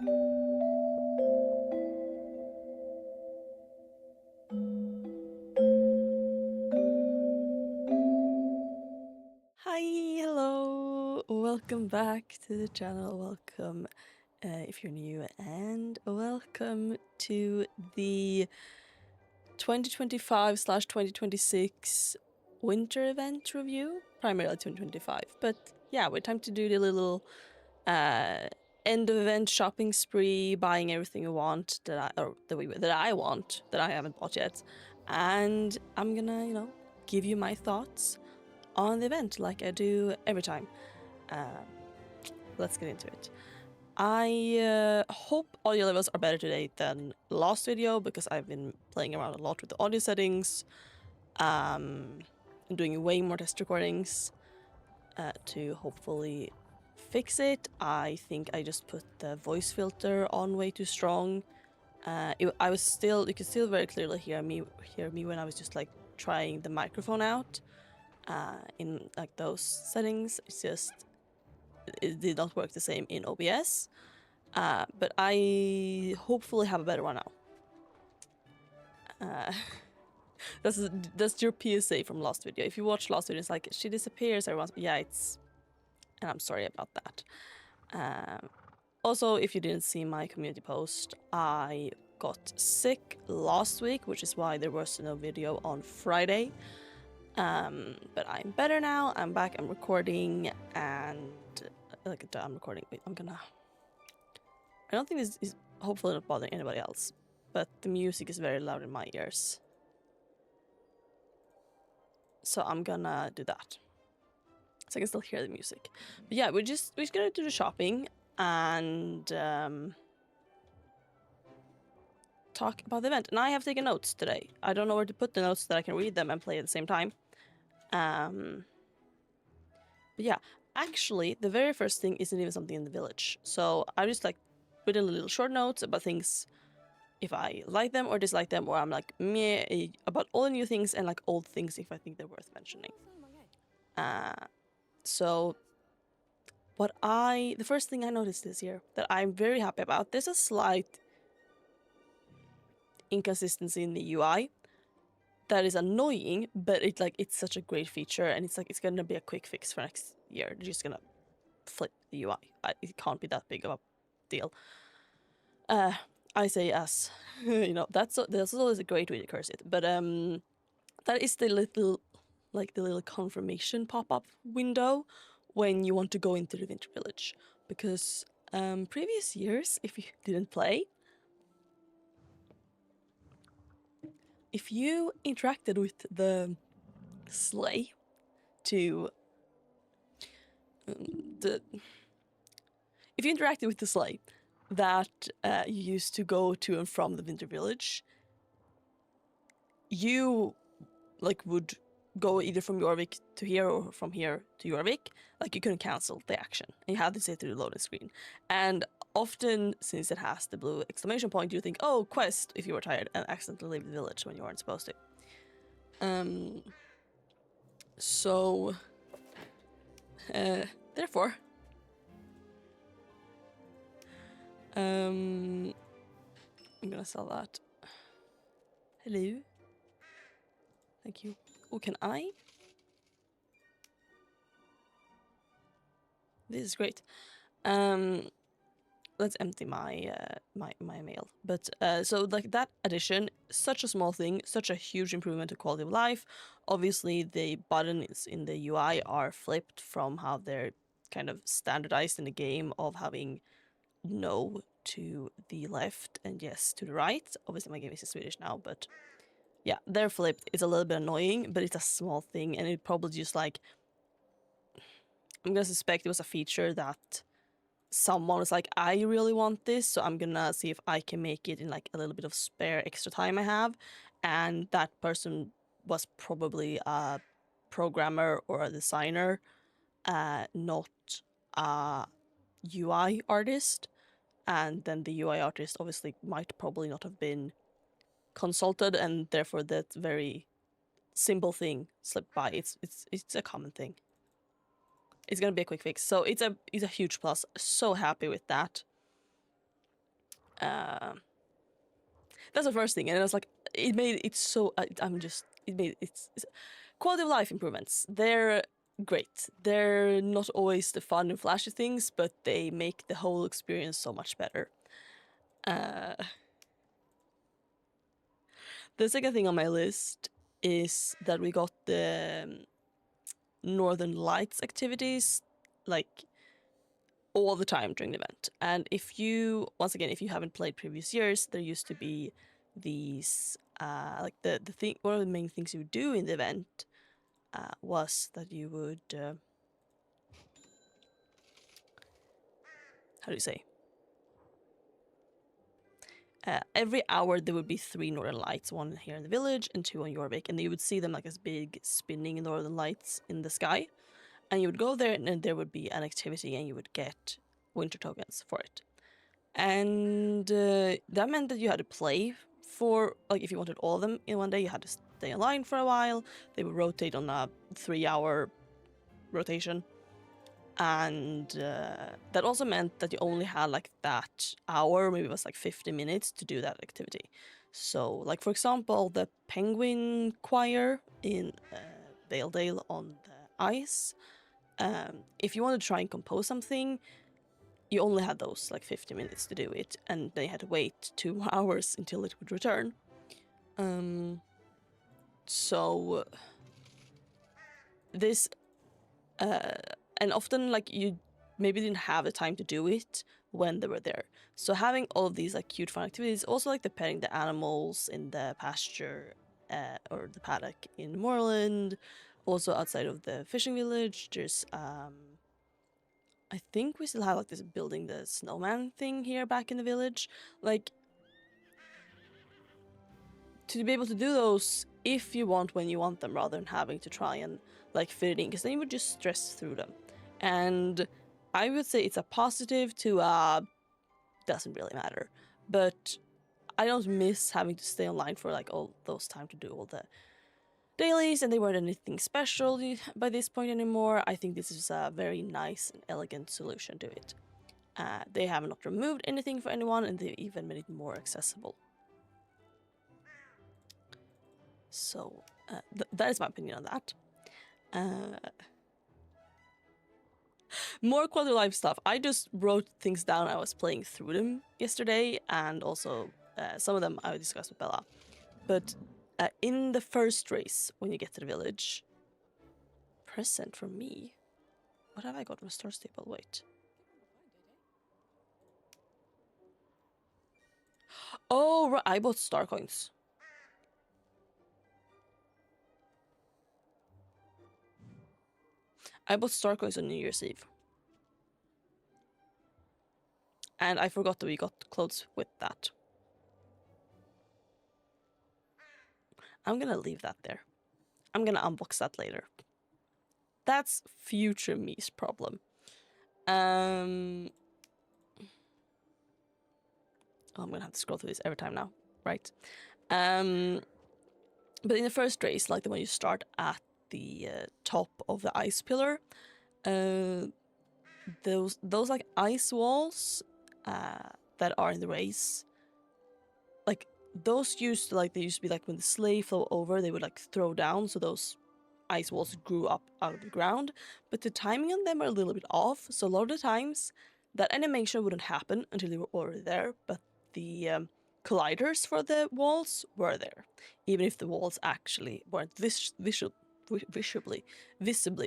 Hi, hello, welcome back to the channel. Welcome if you're new, and welcome to the 2025/2026 winter event review, primarily 2025. But yeah, we're time to do the little end of event shopping spree, buying everything we want that I want that I haven't bought yet, and I'm gonna give you my thoughts on the event like I do every time. Let's get into it. I hope audio levels are better today than last video because I've been playing around a lot with the audio settings, and doing way more test recordings to hopefully fix it. I think I just put the voice filter on way too strong. You could still very clearly hear me when I was just like trying the microphone out in like those settings. It did not work the same in OBS, but I hopefully have a better one now. That's your PSA from last video. If you watched last video, it's like she disappears. Everyone's and I'm sorry about that. Also, if you didn't see my community post, I got sick last week, which is why there was no video on Friday. But I'm better now. I'm back. I'm recording, and I'm recording. Wait, I don't think this is hopefully not bothering anybody else, but the music is very loud in my ears. So I'm gonna do that. So I can still hear the music. But yeah, we're just gonna do the shopping and talk about the event. And I have taken notes today. I don't know where to put the notes so that I can read them and play at the same time. But yeah, actually, the very first thing isn't even something in the village. So I just like put in little short notes about things, if I like them or dislike them, or I'm like meh about all the new things, and like old things if I think they're worth mentioning. So the first thing I noticed this year that I'm very happy about, there's a slight inconsistency in the UI that is annoying, but it's such a great feature, and it's gonna be a quick fix for next year. They're just gonna flip the UI. It can't be that big of a deal. I say as that's always a great way to curse it, but that is the little confirmation pop-up window when you want to go into the Winter Village, because previous years, if you didn't play, if you interacted with the sleigh to if you interacted with the sleigh that you used to go to and from the Winter Village, you would go either from Jorvik to here or from here to Jorvik. Like, you couldn't cancel the action, and you had to sit through the loading screen. And often, since it has the blue exclamation point, you think, oh, quest, if you were tired, and accidentally leave the village when you weren't supposed to. So therefore, I'm gonna sell that. Hello. Thank you. Oh, can I? This is great. Let's empty my my mail. But so like that addition, such a small thing, such a huge improvement to quality of life. Obviously, the buttons in the UI are flipped from how they're kind of standardized in the game of having no to the left and yes to the right. Obviously, my game is in Swedish now, but yeah, they're flipped. It's a little bit annoying, but it's a small thing, and it probably just like, I'm gonna suspect it was a feature that someone was like, I really want this, so I'm gonna see if I can make it in like a little bit of spare extra time I have. And that person was probably a programmer or a designer, not a UI artist. And then the UI artist obviously might probably not have been consulted, and therefore that very simple thing slipped by. It's a common thing. It's gonna be a quick fix, so it's a huge plus. So happy with that. That's the first thing, and it was like it made it so. It made it's quality of life improvements. They're great. They're not always the fun and flashy things, but they make the whole experience so much better. The second thing on my list is that we got the Northern Lights activities, like all the time during the event. And if you, once again, if you haven't played previous years, there used to be these, like the thing, one of the main things you would do in the event was that you would, how do you say? Every hour there would be 3 northern lights, one here in the village and 2 on Jorvik, and you would see them like as big spinning northern lights in the sky. And you would go there and there would be an activity and you would get winter tokens for it. And that meant that you had to play for, like, if you wanted all of them in one day, you had to stay in line for a while. They would rotate on a 3-hour rotation. And that also meant that you only had like that hour, maybe it was like 50 minutes to do that activity. So, like, for example, the penguin choir in Valedale on the ice, if you wanted to try and compose something, you only had those like 50 minutes to do it, and they had to wait 2 hours until it would return. So this, and often like you maybe didn't have the time to do it when they were there. So having all of these like cute fun activities, also like the petting the animals in the pasture or the paddock in Moorland, also outside of the fishing village, there's I think we still have like this building the snowman thing here back in the village. Like, to be able to do those if you want when you want them rather than having to try and like fit it in, because then you would just stress through them. And I would say it's a positive to doesn't really matter. But I don't miss having to stay online for like all those time to do all the dailies, and they weren't anything special by this point anymore. I think this is a very nice and elegant solution to it. They have not removed anything for anyone, and they even made it more accessible. So that is my opinion on that. More quality of life stuff. I just wrote things down. I was playing through them yesterday, and also some of them I discussed with Bella. But in the first race, when you get to the village, present from me. What have I got from Star Staple? Wait. Oh, right. I bought star coins. I bought star coins on New Year's Eve. And I forgot that we got clothes with that. I'm gonna leave that there. I'm gonna unbox that later. That's future me's problem. Oh, I'm gonna have to scroll through this every time now. Right. But in the first race, like the one you start at the top of the ice pillar, those like ice walls that are in the race, like those used to like they used to be like when the sleigh flew over, they would like throw down, so those ice walls grew up out of the ground. But the timing on them are a little bit off, so a lot of the times that animation wouldn't happen until you were already there, but the colliders for the walls were there, even if the walls actually weren't visibly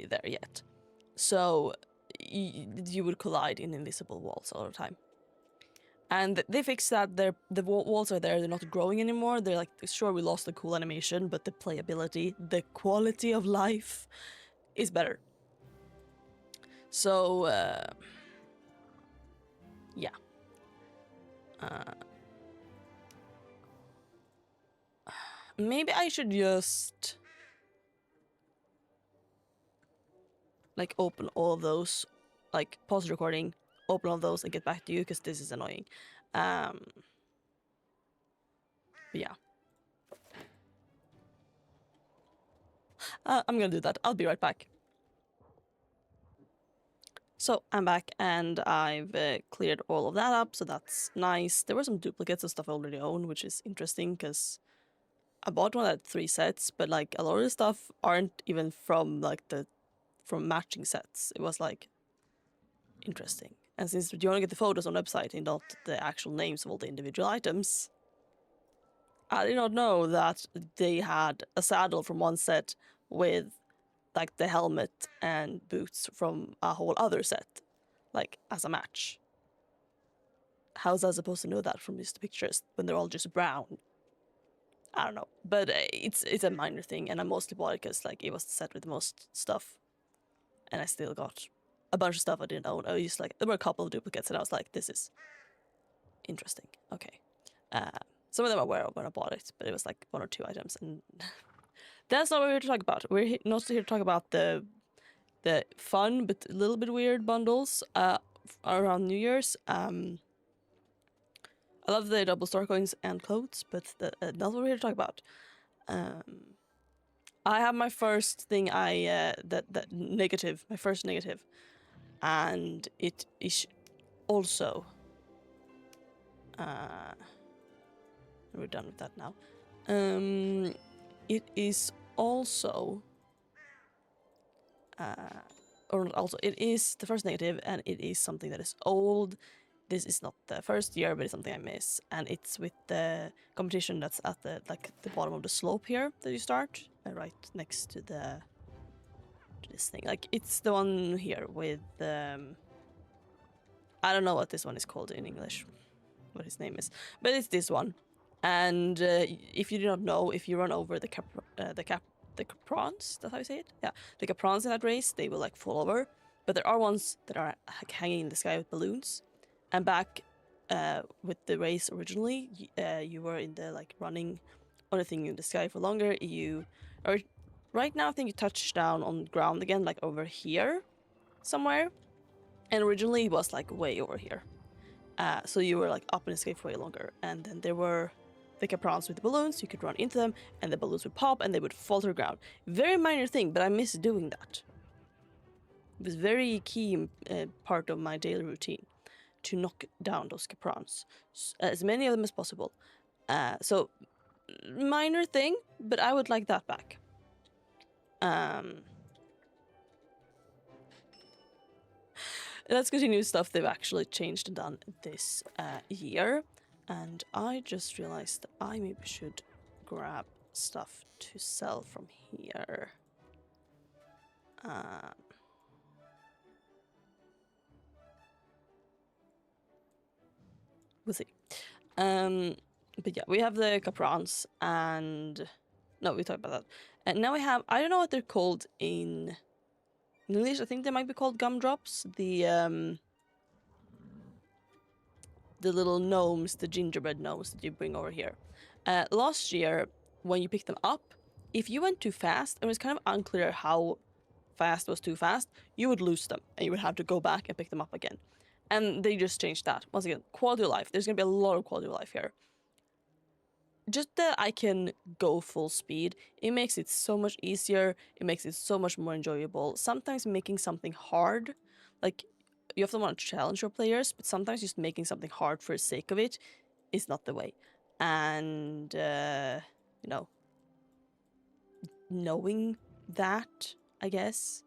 there yet. So you would collide in invisible walls all the time. And they fixed that. The walls are there. They're not growing anymore. They're like, sure, we lost the cool animation, but the playability, the quality of life is better. So, yeah. Maybe I should just like open all of those, like pause the recording, open all of those, and get back to you, because this is annoying. But yeah. I'm gonna do that. I'll be right back. So I'm back and I've cleared all of that up, so that's nice. There were some duplicates of stuff I already own, which is interesting because I bought one at 3 sets, but like a lot of the stuff aren't even from like from matching sets. It was like interesting. And since you only get the photos on the website and not the actual names of all the individual items, I did not know that they had a saddle from one set with like the helmet and boots from a whole other set, like as a match. How's I supposed to know that from just the pictures when they're all just brown? I don't know, but it's a minor thing, and I mostly bought it because like it was the set with the most stuff, and I still got a bunch of stuff I didn't own. I was just like there were a couple of duplicates, and I was like, this is interesting. Okay, some of them I were when I bought it, but it was like 1 or 2 items, and that's not what we're here to talk about. We're not here to talk about the fun but a little bit weird bundles around New Year's. I love the double star coins and clothes, but that's what we're here to talk about. I have my first thing that negative, my first negative, and it is also we're done with that now. It is also or also it is the first negative, and it is something that is old. This is not the first year, but it's something I miss, and it's with the competition that's at the bottom of the slope here that you start, right next to this thing. Like it's the one here with I don't know what this one is called in English, what his name is, but it's this one. And if you do not know, if you run over the caprons, that's how you say it? Yeah, the caprons in that race, they will like fall over. But there are ones that are like, hanging in the sky with balloons. And back with the race originally, you were in the like running on a thing in the sky for longer. Or right now I think you touch down on ground again, like over here somewhere. And originally it was like way over here. So you were like up in the sky for way longer. And then there were the caprons with the balloons. You could run into them and the balloons would pop and they would fall to the ground. Very minor thing, but I miss doing that. It was very key part of my daily routine to knock down those caprons. As many of them as possible. So minor thing, but I would like that back. Let's continue with stuff they've actually changed and done this year. And I just realized that I maybe should grab stuff to sell from here. We'll see. But yeah, we have the caprons and... No, we talked about that. And now we have... I don't know what they're called in English. I think they might be called gumdrops. The little gnomes, the gingerbread gnomes that you bring over here. Last year, when you picked them up, if you went too fast, it was kind of unclear how fast was too fast, you would lose them and you would have to go back and pick them up again. And they just changed that. Once again, quality of life. There's going to be a lot of quality of life here. Just that I can go full speed, it makes it so much easier. It makes it so much more enjoyable. Sometimes making something hard, like you often want to challenge your players, but sometimes just making something hard for the sake of it is not the way. And, you know, knowing that, I guess,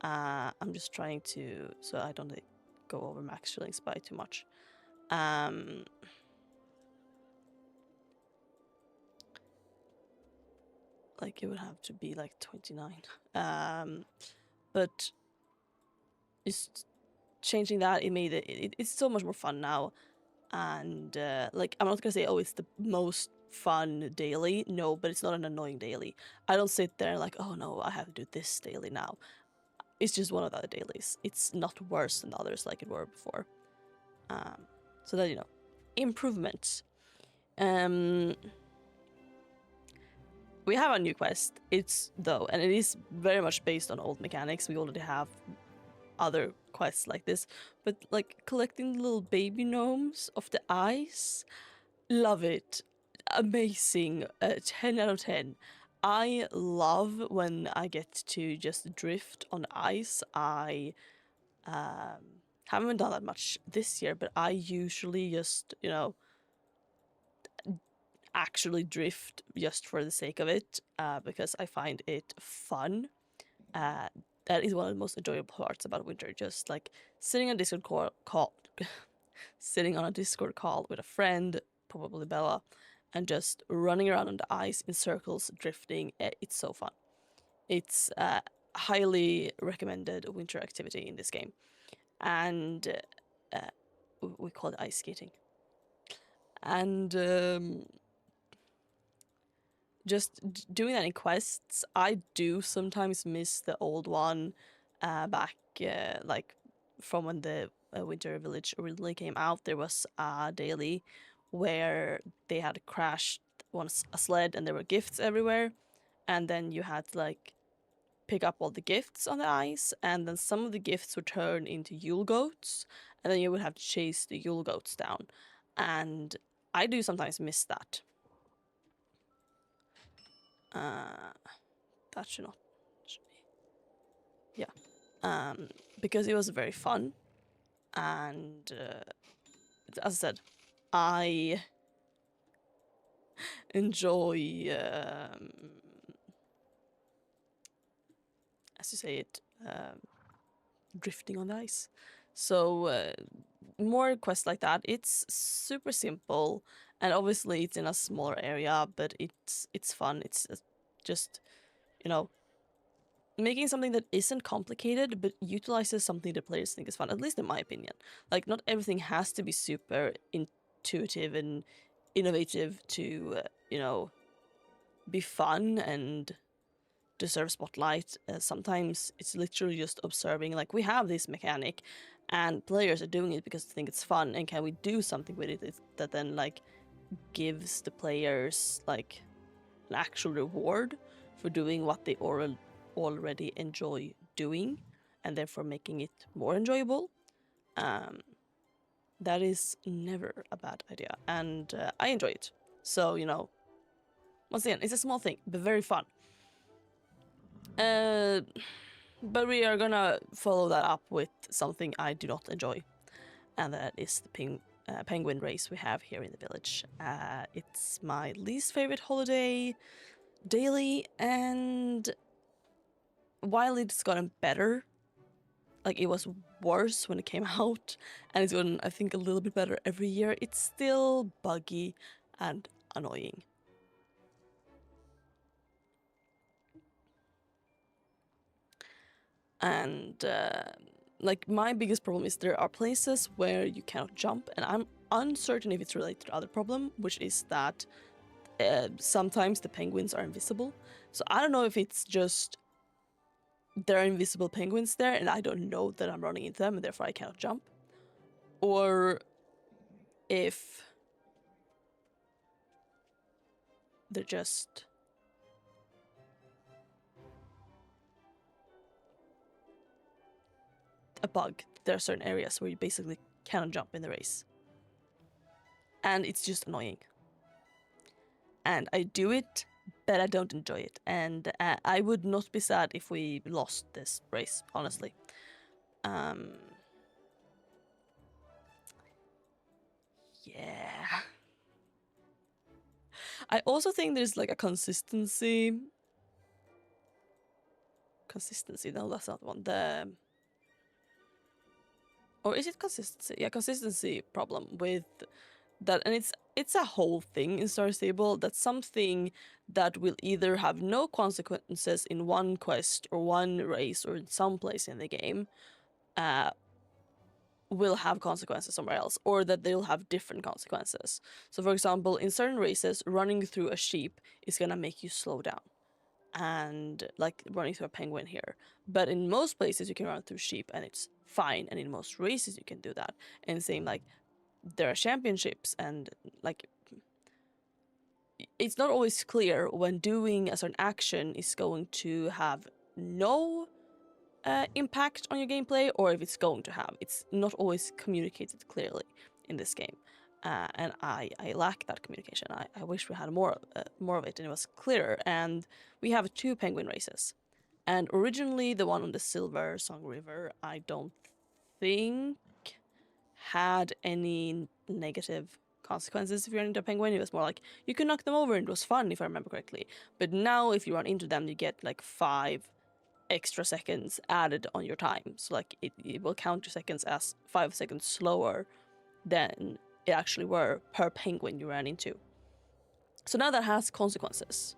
I'm just trying to, so I don't go over max shillings by too much. Like it would have to be like 29. But just changing that, it made it's so much more fun now. And like I'm not gonna say, oh, it's the most fun daily. No, but it's not an annoying daily. I don't sit there like, oh no, I have to do this daily now. It's just one of the other dailies. It's not worse than others like it were before. So that, you know, improvements. We have a new quest. It's though, and it is very much based on old mechanics. We already have other quests like this, but like collecting little baby gnomes of the ice, love it. Amazing. 10 out of 10. I love when I get to just drift on ice. I Haven't done that much this year, but I usually just, actually drift just for the sake of it, because I find it fun. Uh, that is one of the most enjoyable parts about winter. Just like sitting on Discord call sitting on a Discord call with a friend, probably Bella, and just running around on the ice in circles, drifting. It's so fun. It's highly recommended winter activity in this game, and uh, we call it ice skating. And just doing that in quests, I do sometimes miss the old one back, like from when the Winter Village originally came out. There was a daily where they had crashed once a sled and there were gifts everywhere, and then you had to like pick up all the gifts on the ice, and then some of the gifts would turn into Yule goats, and then you would have to chase the Yule goats down. And I do sometimes miss that. Uh, that should not. Should be. Yeah. Because it was very fun, and as I said, I enjoy, as you say it, drifting on the ice. So more quests like that. It's super simple, and obviously it's in a smaller area, but it's fun. It's just, you know, making something that isn't complicated but utilizes something the players think is fun, at least in my opinion. Like, not everything has to be super intuitive and innovative to, be fun and deserve spotlight. Sometimes it's literally just observing, like, we have this mechanic and players are doing it because they think it's fun, and can we do something with it that then, like, gives the players, like, an actual reward for doing what they already enjoy doing, and therefore making it more enjoyable. That is never a bad idea, and I enjoy it. So, once again, it's a small thing, but very fun. But we are gonna follow that up with something I do not enjoy, and that is the penguin race we have here in the village. It's my least favorite holiday daily, and while it's gotten better, like, it was worse when it came out, and it's gotten, I think, a little bit better every year, it's still buggy and annoying. And like, my biggest problem is there are places where you cannot jump, and I'm uncertain if it's related to other problem, which is that sometimes the penguins are invisible. So I don't know if it's just there are invisible penguins there and I don't know that I'm running into them and therefore I cannot jump, or if they're just a bug. There are certain areas where you basically cannot jump in the race, and it's just annoying. And I do it, but I don't enjoy it, and I would not be sad if we lost this race, honestly. Yeah. I also think there's like a consistency. No, that's not the one. Or is it consistency? Yeah, consistency problem with that, and it's a whole thing in Star Stable. That's something that will either have no consequences in one quest or one race or in some place in the game, will have consequences somewhere else, or that they'll have different consequences. So, for example, in certain races, running through a sheep is gonna make you slow down, and like running through a penguin here. But in most places, you can run through sheep and it's fine, and in most races, you can do that. And same, like, there are championships, and like, it's not always clear when doing a certain action is going to have no impact on your gameplay, or if it's going to have. It's not always communicated clearly in this game, and I lack that communication. I wish we had more of it and it was clearer. And we have 2 penguin races, and originally the one on the Silver Song River, I don't think had any negative consequences if you run into a penguin. It was more like you could knock them over and it was fun, if I remember correctly. But now if you run into them, you get like 5 extra seconds added on your time. So like it will count your seconds as 5 seconds slower than it actually were per penguin you ran into. So now that has consequences.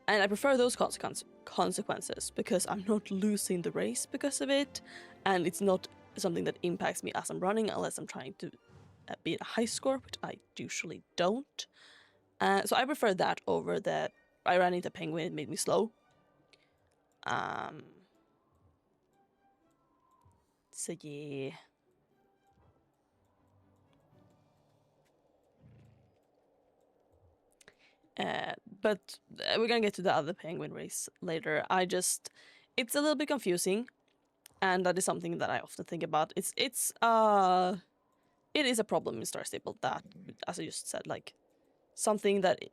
And I prefer those consequences because I'm not losing the race because of it, and it's not something that impacts me as I'm running unless I'm trying to beat a high score, which I usually don't. So I prefer that over that I ran into a penguin, it made me slow. So yeah. But we're gonna get to the other penguin race later. It's a little bit confusing, and that is something that I often think about. It is a problem in Star Stable that, as I just said, like something that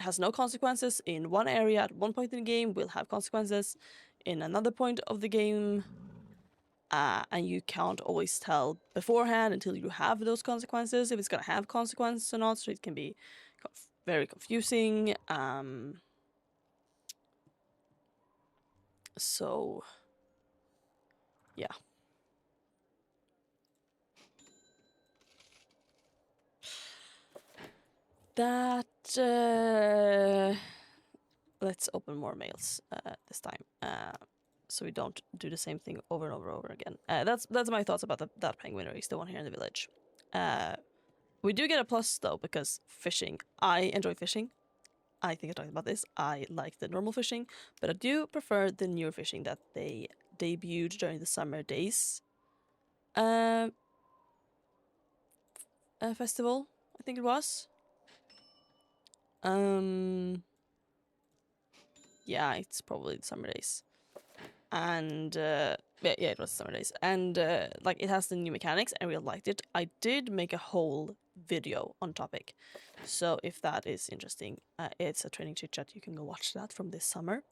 has no consequences in one area at one point in the game will have consequences in another point of the game, and you can't always tell beforehand until you have those consequences if it's gonna have consequences or not. So it can be very confusing. So yeah. That let's open more mails this time, so we don't do the same thing over and over again. That's my thoughts about that penguin race, the one here in the village. We do get a plus though because fishing. I enjoy fishing. I think I talked about this. I like the normal fishing, but I do prefer the newer fishing that they debuted during the summer days festival, I think it was. Yeah, it's probably the summer days. And yeah, it was summer days. And like it has the new mechanics, and I really liked it. I did make a whole video on topic, so if that is interesting, it's a training chit chat. You can go watch that from this summer.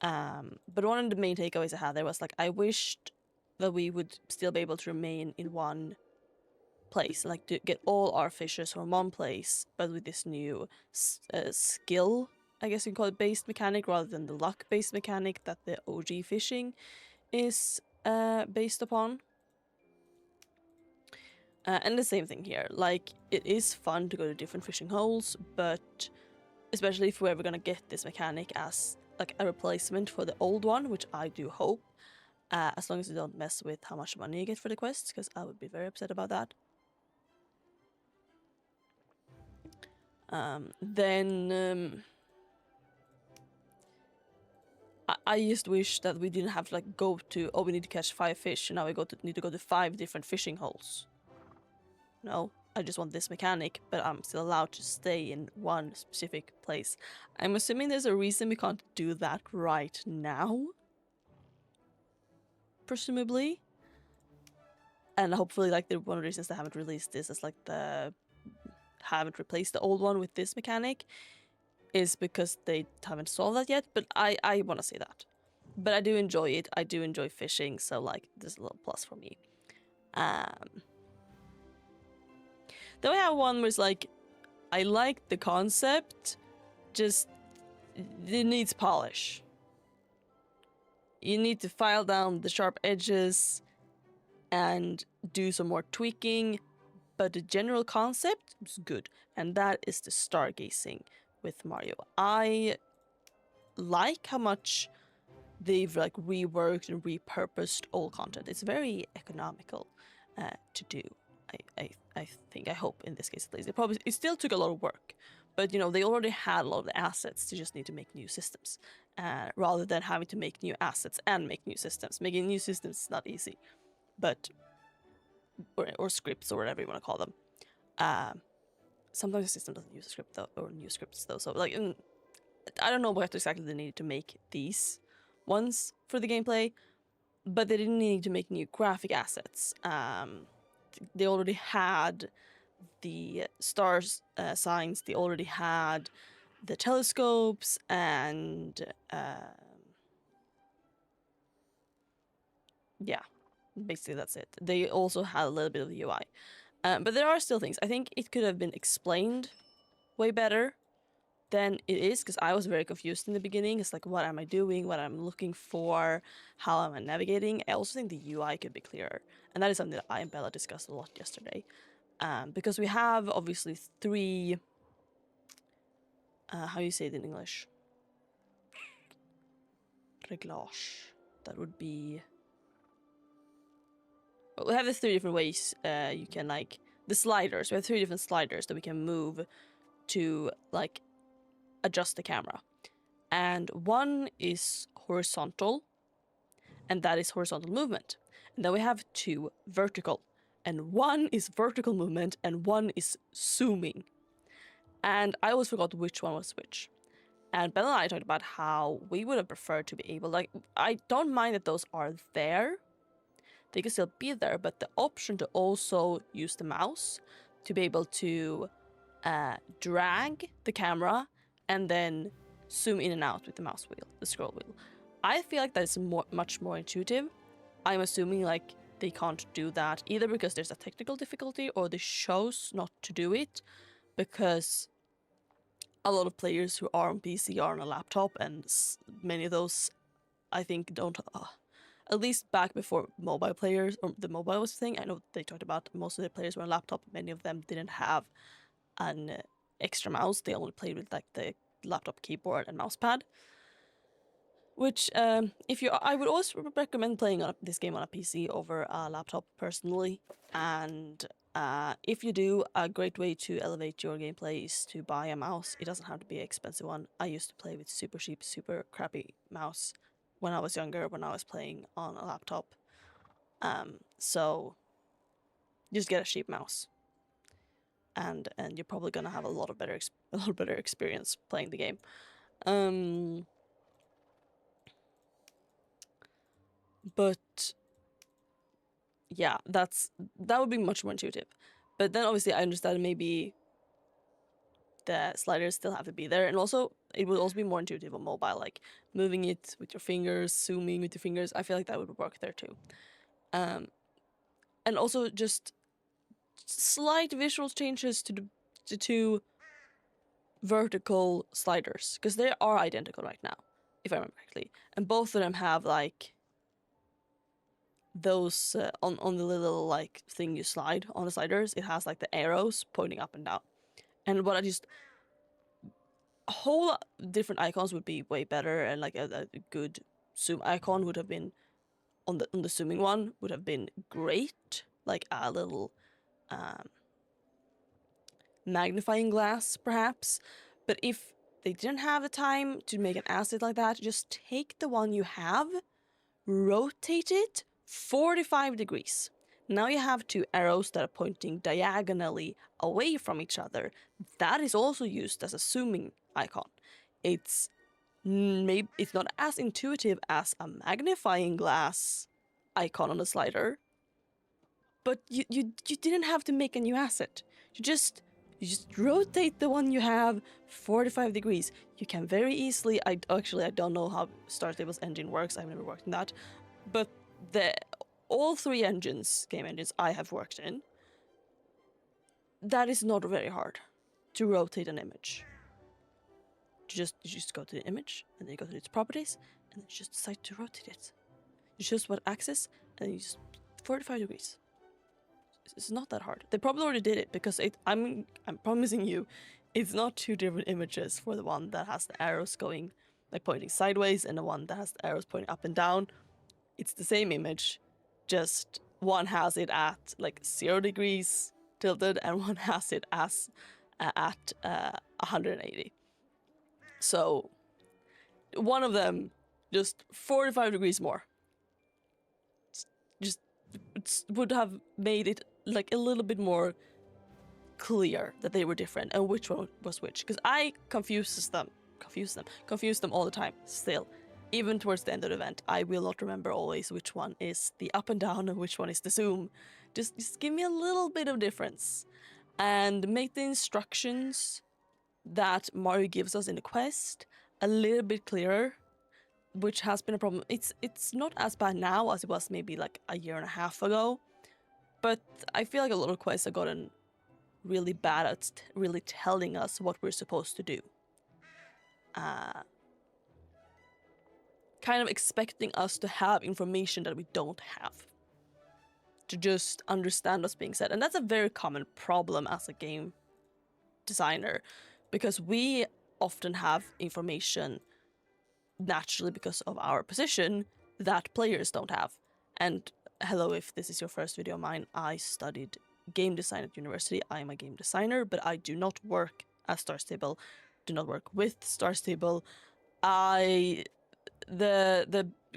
But one of the main takeaways I had there was like I wished that we would still be able to remain in one place, like to get all our fishes from one place, but with this new skill, I guess you can call it, based mechanic rather than the luck based mechanic that the OG fishing is based upon. And the same thing here, like it is fun to go to different fishing holes, but especially if we're ever gonna get this mechanic as like a replacement for the old one, which I do hope, as long as you don't mess with how much money you get for the quests, because I would be very upset about that. Then I just wish that we didn't have to like go to, oh, we need to catch 5 fish, and now we need to go to 5 different fishing holes. No, I just want this mechanic, but I'm still allowed to stay in one specific place. I'm assuming there's a reason we can't do that right now. Presumably. And hopefully, like, one of the reasons they haven't released this is like haven't replaced the old one with this mechanic is because they haven't solved that yet, but I want to say that. But I do enjoy it. I do enjoy fishing, so like there's a little plus for me. Then we have one where it's like, I like the concept, just it needs polish. You need to file down the sharp edges and do some more tweaking, but the general concept is good, and that is the stargazing with Mario. I like how much they've like reworked and repurposed old content. It's very economical to do. I think, I hope in this case at least. It still took a lot of work, but you know, they already had a lot of the assets. They just need to make new systems, rather than having to make new assets and make new systems. Making new systems is not easy, but or scripts or whatever you want to call them. Sometimes the system doesn't use a script though, or new scripts though. So like, I don't know what exactly they needed to make these ones for the gameplay, but they didn't need to make new graphic assets. They already had the stars signs. They already had the telescopes, and yeah. basically that's it. They also had a little bit of the UI. But there are still things. I think it could have been explained way better than it is, because I was very confused in the beginning. It's like, what am I doing? What I'm looking for? How am I navigating? I also think the UI could be clearer. And that is something that I and Bella discussed a lot yesterday. Because we have obviously three, how do you say it in English? Réglage. That would be... We have the three different ways you can, like, the sliders. We have three different sliders that we can move to, like, adjust the camera. And one is horizontal, and that is horizontal movement. And then we have two vertical, and one is vertical movement and one is zooming. And I always forgot which one was which. And Bella and I talked about how we would have preferred to be able, like, I don't mind that those are there. They can still be there, but the option to also use the mouse to be able to drag the camera and then zoom in and out with the mouse wheel, the scroll wheel. I feel like that is much more intuitive. I'm assuming like they can't do that either because there's a technical difficulty, or they chose not to do it because a lot of players who are on PC are on a laptop, and many of those I think don't... at least back before mobile players, or the mobile was a thing, I know they talked about most of the players were on laptop. Many of them didn't have an extra mouse. They only played with like the laptop keyboard and mouse pad. Which, I would always recommend playing this game on a PC over a laptop personally. And if you do, a great way to elevate your gameplay is to buy a mouse. It doesn't have to be an expensive one. I used to play with super cheap, super crappy mouse when I was younger, when I was playing on a laptop. So just get a cheap mouse, and you're probably gonna have a lot better experience playing the game. But yeah, that would be much more intuitive. But then obviously I understand maybe the sliders still have to be there, and also it would also be more intuitive on mobile, like moving it with your fingers, zooming with your fingers. I feel like that would work there too. And also just slight visual changes to the two vertical sliders, because they are identical right now, if I remember correctly, and both of them have like those on the little like thing you slide on the sliders. It has like the arrows pointing up and down, and what I just... a whole different icons would be way better, and like a good zoom icon would have been on the zooming one would have been great, like a little magnifying glass perhaps. But if they didn't have the time to make an asset like that, just take the one you have, rotate it 45 degrees. Now you have two arrows that are pointing diagonally away from each other. That is also used as a zooming icon. It's not as intuitive as a magnifying glass icon on the slider, but you didn't have to make a new asset. You just rotate the one you have 45 degrees. You can very easily... I don't know how Star Stable's engine works. I've never worked in that, but all three game engines I have worked in, that is not very hard to rotate an image. You just go to the image, and then you go to its properties, and then you just decide to rotate it. You choose what axis, and you just 45 degrees. It's not that hard. They probably already did it, because I'm promising you, it's not two different images for the one that has the arrows going, like pointing sideways, and the one that has the arrows pointing up and down. It's the same image, just one has it at like 0 degrees tilted, and one has it as at 180. So one of them just 45 degrees more. Just would have made it like a little bit more clear that they were different and which one was which. Because I confused them all the time still. Even towards the end of the event, I will not remember always which one is the up and down and which one is the zoom. Just give me a little bit of difference. And make the instructions that Mario gives us in the quest a little bit clearer. which has been a problem. It's not as bad now as it was maybe like a year and a half ago, but I feel like a lot of quests have gotten really bad at really telling us what we're supposed to do. Kind of expecting us to have information that we don't have, to just understand what's being said. And that's a very common problem as a game designer, because we often have information naturally because of our position that players don't have. And hello, if this is your first video of mine, I studied game design at university. I am a game designer, but I do not work at Star Stable, do not work with Star Stable. The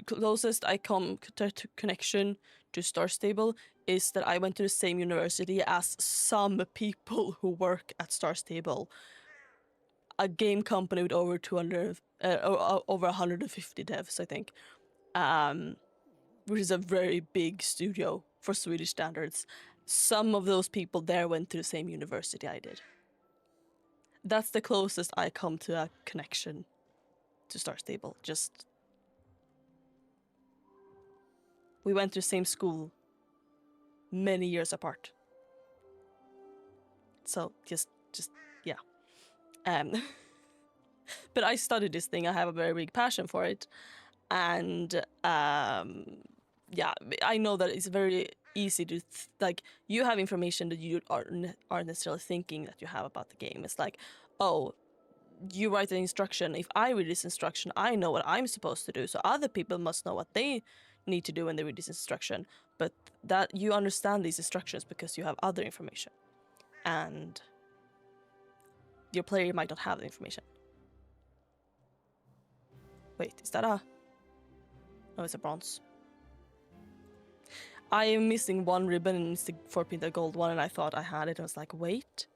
closest I come to connection to Star Stable is that I went to the same university as some people who work at Star Stable, a game company with over 200, over 150 devs, I think, which is a very big studio for Swedish standards. Some of those people there went to the same university I did. That's the closest I come to a connection to Star Stable. Just we went to the same school many years apart. So just yeah. But I studied this thing. I have a very big passion for it, and yeah, I know that it's very easy to like you have information that you aren't necessarily thinking that you have about the game. It's like, oh, you write an instruction. If I read this instruction, I know what I'm supposed to do. So other people must know what they need to do when they read this instruction. But that you understand these instructions because you have other information, and your player might not have the information. Wait, is that a... No, it's a bronze. I am missing one ribbon and it's the 4-pinta gold one, and I thought I had it. I was like, wait.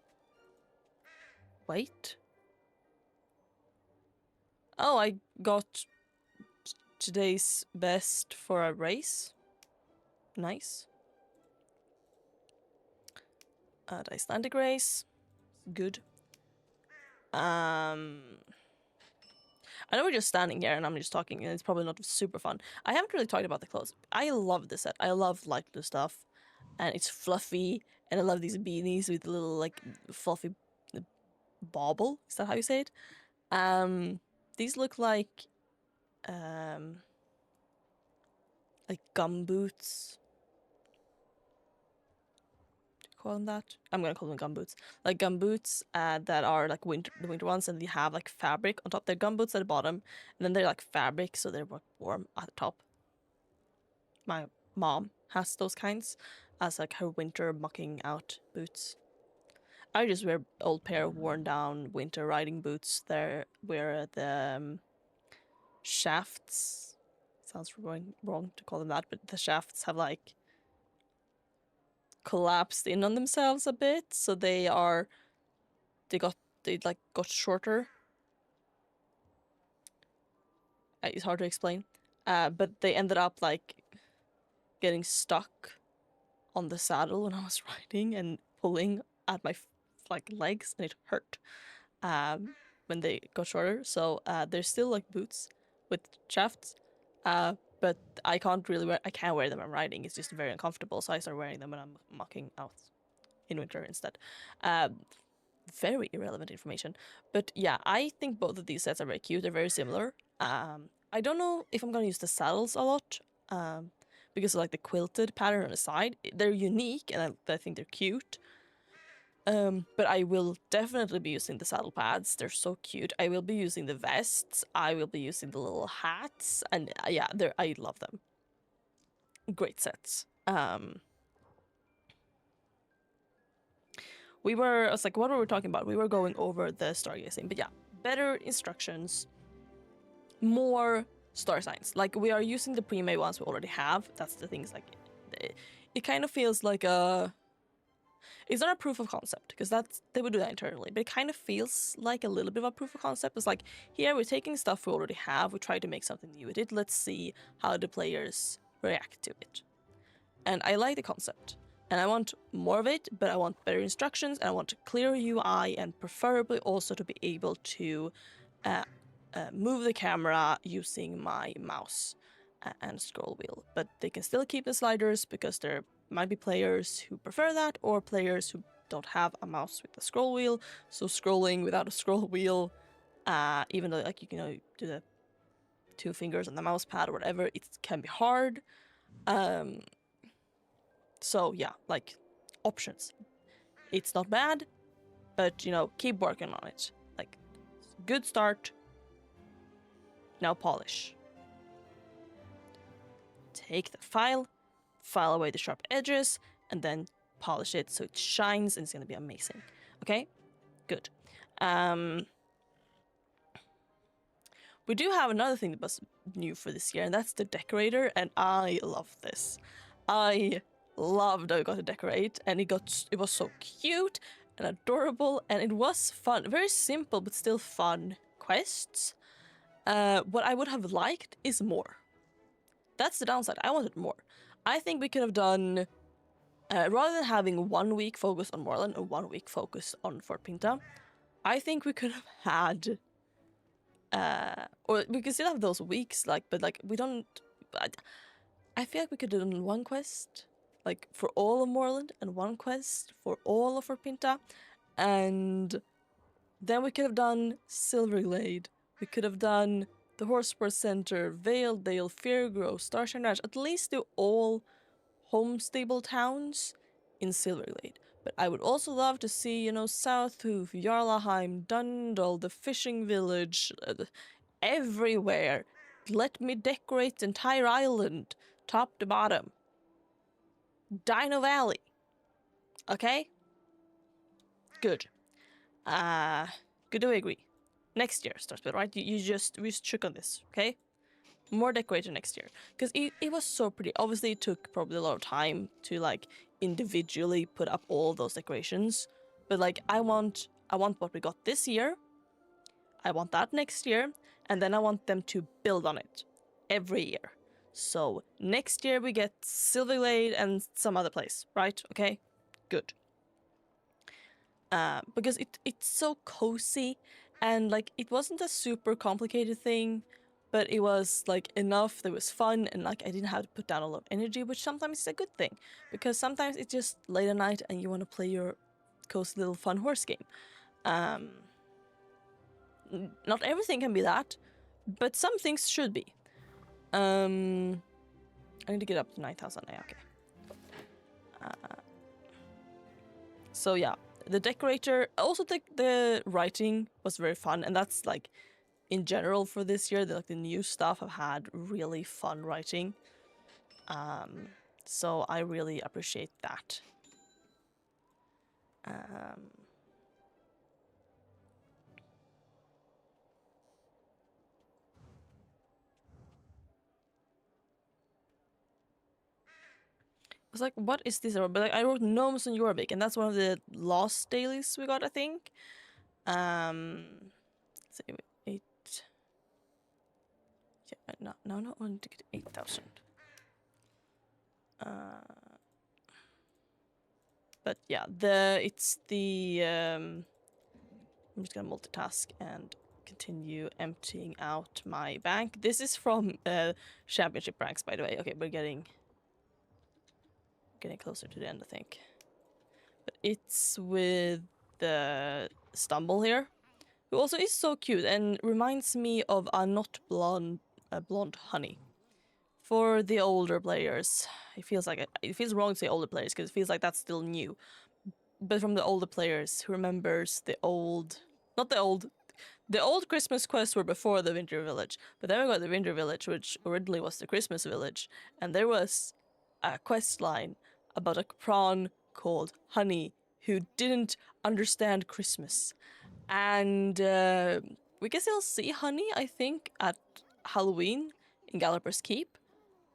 Wait. Oh, I got today's best for a race. Nice. The Icelandic race. Good. I know we're just standing here and I'm just talking, and it's probably not super fun. I haven't really talked about the clothes. I love this set. I love light blue stuff, and it's fluffy, and I love these beanies with the little like fluffy bauble. Is that how you say it? These look like gum boots. Call them that? I'm gonna call them gum boots. Like gum boots that are like the winter ones, and they have like fabric on top. They're gum boots at the bottom, and then they're like fabric, so they're warm at the top. My mom has those kinds as like her winter mucking out boots. I just wear old pair of worn down winter riding boots. They're where the shafts, sounds wrong to call them that, but the shafts have like collapsed in on themselves a bit, so they got shorter. It's hard to explain, but they ended up like getting stuck on the saddle when I was riding and pulling at my like legs, and it hurt when they got shorter. So they're still like boots with shafts, but I can't wear them when I'm riding. It's just very uncomfortable, so I start wearing them when I'm mucking out in winter instead. Very irrelevant information, but yeah, I think both of these sets are very cute. They're very similar. I don't know if I'm gonna use the saddles a lot, because of like the quilted pattern on the side. They're unique, and I think they're cute. But I will definitely be using the saddle pads. They're so cute. I will be using the vests. I will be using the little hats, and yeah, I love them. Great sets. I was like, what were we talking about? We were going over the stargazing, but yeah, better instructions, more star signs. Like, we are using the pre-made ones we already have. That's the things, like, it kind of feels like it's not a proof of concept, because they would do that internally, but it kind of feels like a little bit of a proof of concept. It's like, here we're taking stuff we already have, we try to make something new with it, let's see how the players react to it. And I like the concept, and I want more of it, but I want better instructions, and I want a clear UI, and preferably also to be able to move the camera using my mouse and scroll wheel, but they can still keep the sliders because there might be players who prefer that or players who don't have a mouse with a scroll wheel, so scrolling without a scroll wheel, even though like you can do the 2 fingers on the mouse pad or whatever, it can be hard. So yeah, like options. It's not bad, but keep working on it. Like, good start. Now polish. Take the file away the sharp edges, and then polish it so it shines and it's gonna be amazing. Okay? Good. We do have another thing that was new for this year, and that's the decorator, and I love this. I loved how we got to decorate, and it was so cute and adorable, and it was fun. Very simple, but still fun quests. What I would have liked is more. That's the downside. I wanted more. I think we could have done, rather than having 1 week focused on Moreland and 1 week focused on Fort Pinta, I think we could have had, or we could still have those weeks, but we don't. I feel like we could have done 1 quest, like for all of Moreland, and 1 quest for all of Fort Pinta, and then we could have done Silverglade. We could have done the Horse Sports Center, Valedale, Fairgrove, Starshine Ranch, at least do all home-stable towns in Silverglade. But I would also love to see, Southhoof, Jarlaheim, Dundal, the fishing village, everywhere. Let me decorate the entire island, top to bottom. Dino Valley. Okay? Good. Good, do we agree? Next year starts with, right? We just check on this, okay? More decorator next year. Because it was so pretty. Obviously, it took probably a lot of time to, individually put up all those decorations. But, I want what we got this year. I want that next year. And then I want them to build on it every year. So, next year we get Silverglade and some other place, right? Okay? Good. Because it's so cozy, and it wasn't a super complicated thing, but it was enough that it was fun, and I didn't have to put down a lot of energy, which sometimes is a good thing, because sometimes it's just late at night and you want to play your cozy little fun horse game. Not everything can be that, but some things should be. I need to get up to 9,000. Okay. So yeah. The decorator, also the writing was very fun, and that's in general for this year, the new staff have had really fun writing. So I really appreciate that. I was like, what is this? But I wrote Gnomes on Jorvik, and that's one of the last dailies we got, I think. Let's see, 8. Yeah, no, not one to get 8,000. But yeah, it's the I'm just gonna multitask and continue emptying out my bank. This is from championship ranks, by the way. Okay, we're getting closer to the end, I think. But it's with the Stumble here, who also is so cute and reminds me of a not blonde honey. For the older players, it feels wrong to say older players because it feels like that's still new. But from the older players who remembers the old Christmas quests were before the Winter Village, but then we got the Winter Village, which originally was the Christmas Village, and there was a quest line about a prawn called Honey who didn't understand Christmas. And we can still see Honey, I think, at Halloween in Galloper's Keep.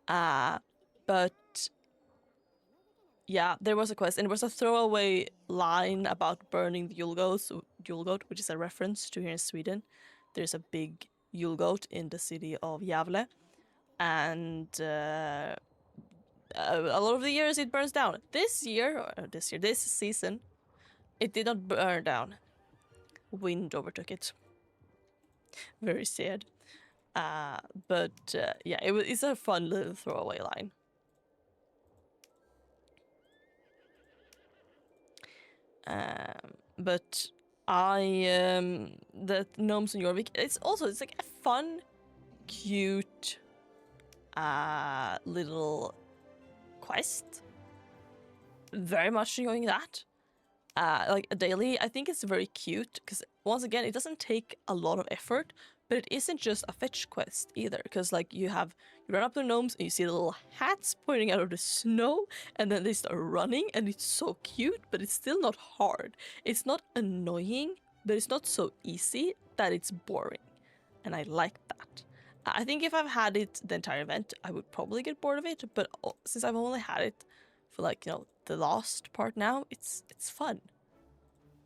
But yeah, there was a quest, and it was a throwaway line about burning the Yule goat, which is a reference to here in Sweden. There's a big Yule goat in the city of Gävle, and a lot of the years it burns down. This season, it did not burn down. Wind overtook it. Very sad. But yeah, it's a fun little throwaway line. But the gnomes in Jorvik, it's like a fun, cute, little quest. Very much enjoying that. Like a daily, I think it's very cute because once again, it doesn't take a lot of effort, but it isn't just a fetch quest either. Because like you run up to the gnomes and you see the little hats pointing out of the snow, and then they start running, and it's so cute, but it's still not hard. It's not annoying, but it's not so easy that it's boring, and I like that. I think if I've had it the entire event, I would probably get bored of it. But since I've only had it for like the last part now, it's fun.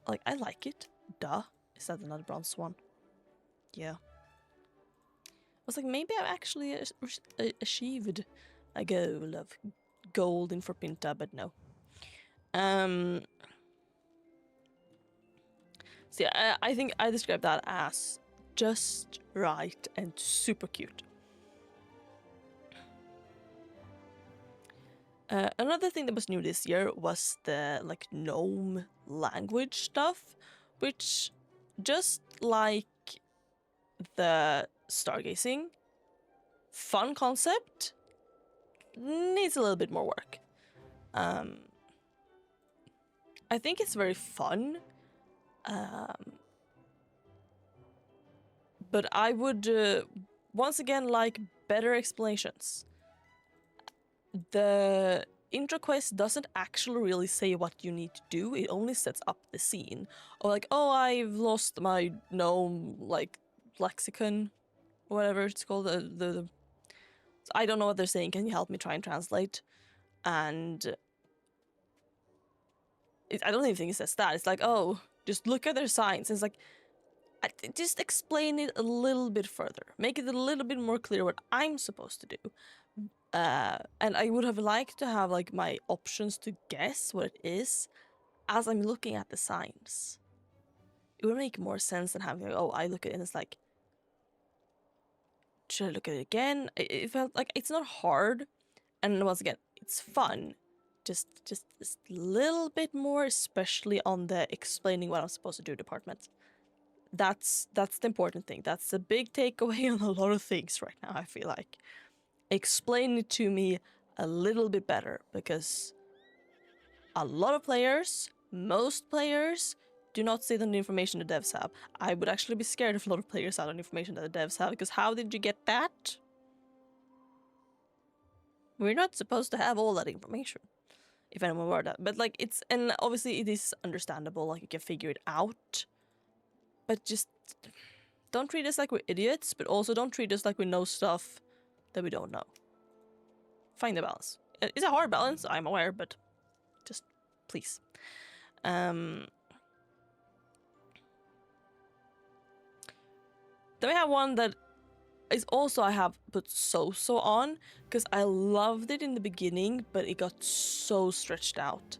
Like I like it. Duh. Is that another bronze one? Yeah. I was like, maybe I've actually achieved a goal of gold in Forpinta, but no. So yeah, I think I described that as just right and super cute. Another thing that was new this year was the like gnome language stuff, which just like the stargazing, fun concept, needs a little bit more work. I think it's very fun, but I would once again like better explanations. The intro quest doesn't actually really say what you need to do, it only sets up the scene. Or like, oh, I've lost my gnome, like, lexicon, or whatever it's called, the I don't know what they're saying, can you help me try and translate? And I don't even think it says that, it's like, oh, just look at their signs, and it's like, just explain it a little bit further. Make it a little bit more clear what I'm supposed to do. And I would have liked to have like my options to guess what it is as I'm looking at the signs. It would make more sense than having like, oh, I look at it and it's like, should I look at it again? It felt like it's not hard, and once again, it's fun. Just a little bit more, especially on the explaining what I'm supposed to do department. That's the important thing. That's a big takeaway on a lot of things right now, I feel like. Explain it to me a little bit better, because a lot of players, most players, do not see the information the devs have. I would actually be scared if a lot of players had the information that the devs have, because how did you get that? We're not supposed to have all that information, if anyone were that. But like, and obviously it is understandable, like you can figure it out, but just don't treat us like we're idiots, but also don't treat us like we know stuff that we don't know. Find the balance. It's a hard balance, I'm aware, but just please. Then we have one that is also I have put SSO on, because I loved it in the beginning, but it got so stretched out.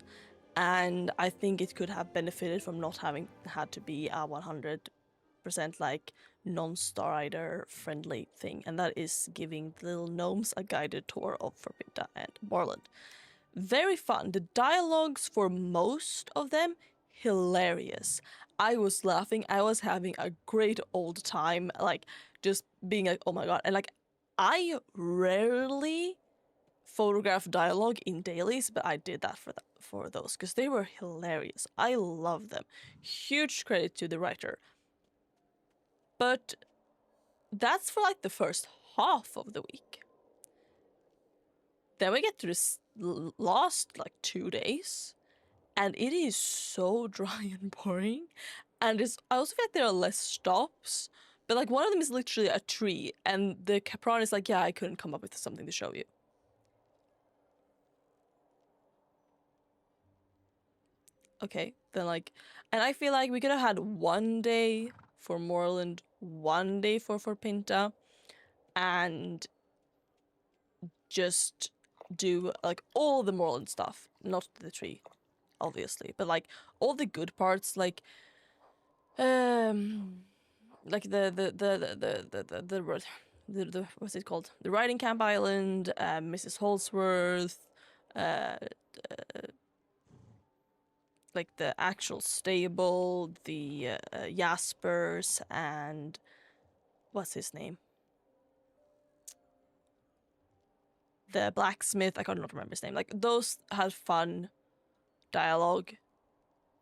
And I think it could have benefited from not having had to be a 100% like non-Star Rider friendly thing, and that is giving the little gnomes a guided tour of Forpinta and Moorland. Very fun. The dialogues for most of them, hilarious. I was laughing. I was having a great old time, like just being like, oh my god. And like, I rarely photograph dialogue in dailies, but I did that for those because they were hilarious. I love them. Huge credit to the writer. But that's for like the first half of the week. Then we get to this last like 2 days, and it is so dry and boring. And I also feel like there are less stops, but like one of them is literally a tree, and the Capron is like, yeah, I couldn't come up with something to show you. Okay, then like, and I feel like we could have had 1 day for Moorland, 1 day for Pinta, and just do like all the Moorland stuff, not the tree, obviously, but like all the good parts, like like the what's it called? The riding camp island, Mrs. Holsworth, uh, like the actual stable, the Jaspers, and what's his name? The blacksmith. I cannot remember his name. Like those had fun dialogue.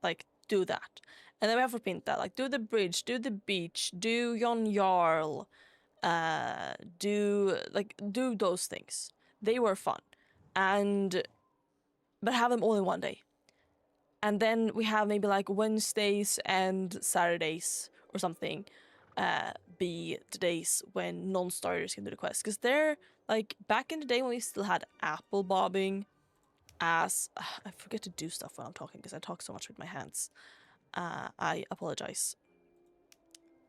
Like do that, and then we have for Pinta. Like do the bridge, do the beach, do Jon Jarl, do those things. They were fun, and but have them all in one day. And then we have maybe like Wednesdays and Saturdays or something be the days when non-starters can do the quest, because they're like back in the day when we still had apple bobbing as I forget to do stuff when I'm talking because I talk so much with my hands. I apologize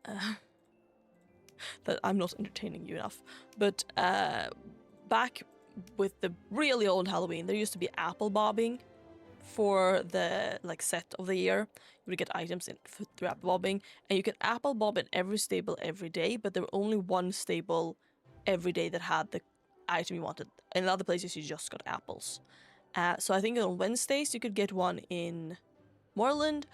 that I'm not entertaining you enough, but back with the really old Halloween there used to be apple bobbing for the like set of the year. You would get items in through apple bobbing, and you could apple bob in every stable every day, but there were only one stable every day that had the item you wanted. In other places you just got apples. So I think on Wednesdays you could get one in Moorland,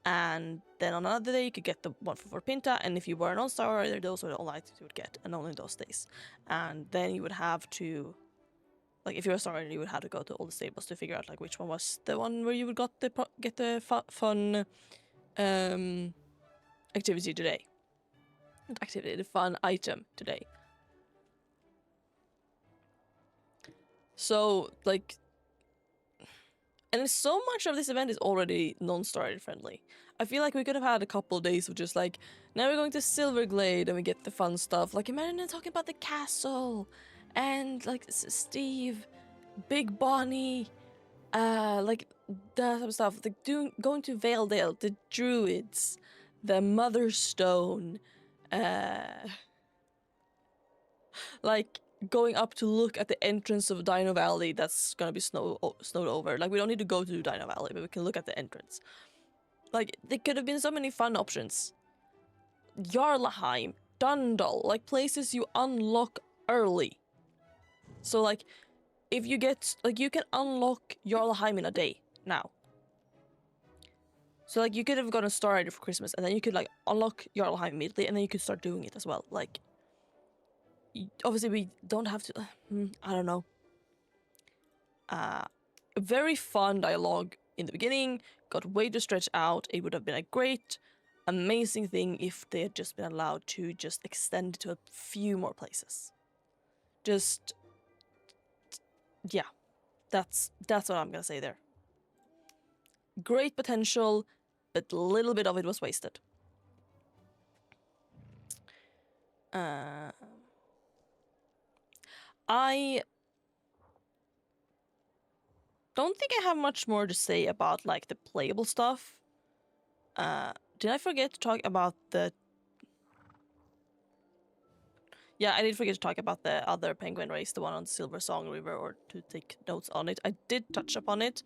and then on another day you could get the one for Pinta, and if you were an all-star rider, those were the only items you would get, and only those days. And then you would have to, like, if you were a star rider, you would have to go to all the stables to figure out like which one was the one where you would get the fun activity today. Not activity, the fun item today. So like, and so much of this event is already non-starter friendly. I feel like we could have had a couple of days of just like, now we're going to Silverglade and we get the fun stuff. Like imagine talking about the castle and like Steve, Big Bonnie, like that type of stuff. Like going to Valedale, the Druids, the Mother Stone, like going up to look at the entrance of Dino Valley that's gonna be snowed over. Like we don't need to go to Dino Valley, but we can look at the entrance. Like there could have been so many fun options. Jarlaheim, Dundal, like places you unlock early. So like if you get, like you can unlock Jarlaheim in a day now. So like you could have gotten a Star Rider for Christmas and then you could like unlock Jarlaheim immediately and then you could start doing it as well. Like obviously we don't have to, I don't know. A very fun dialogue in the beginning, got way too stretched out. It would have been a great, amazing thing if they had just been allowed to just extend it to a few more places. Just, yeah, that's what I'm gonna say there. Great potential, but a little bit of it was wasted. I don't think I have much more to say about like the playable stuff. Did I forget to talk about the... Yeah, I did forget to talk about the other penguin race, the one on Silver Song River, or to take notes on it. I did touch upon it.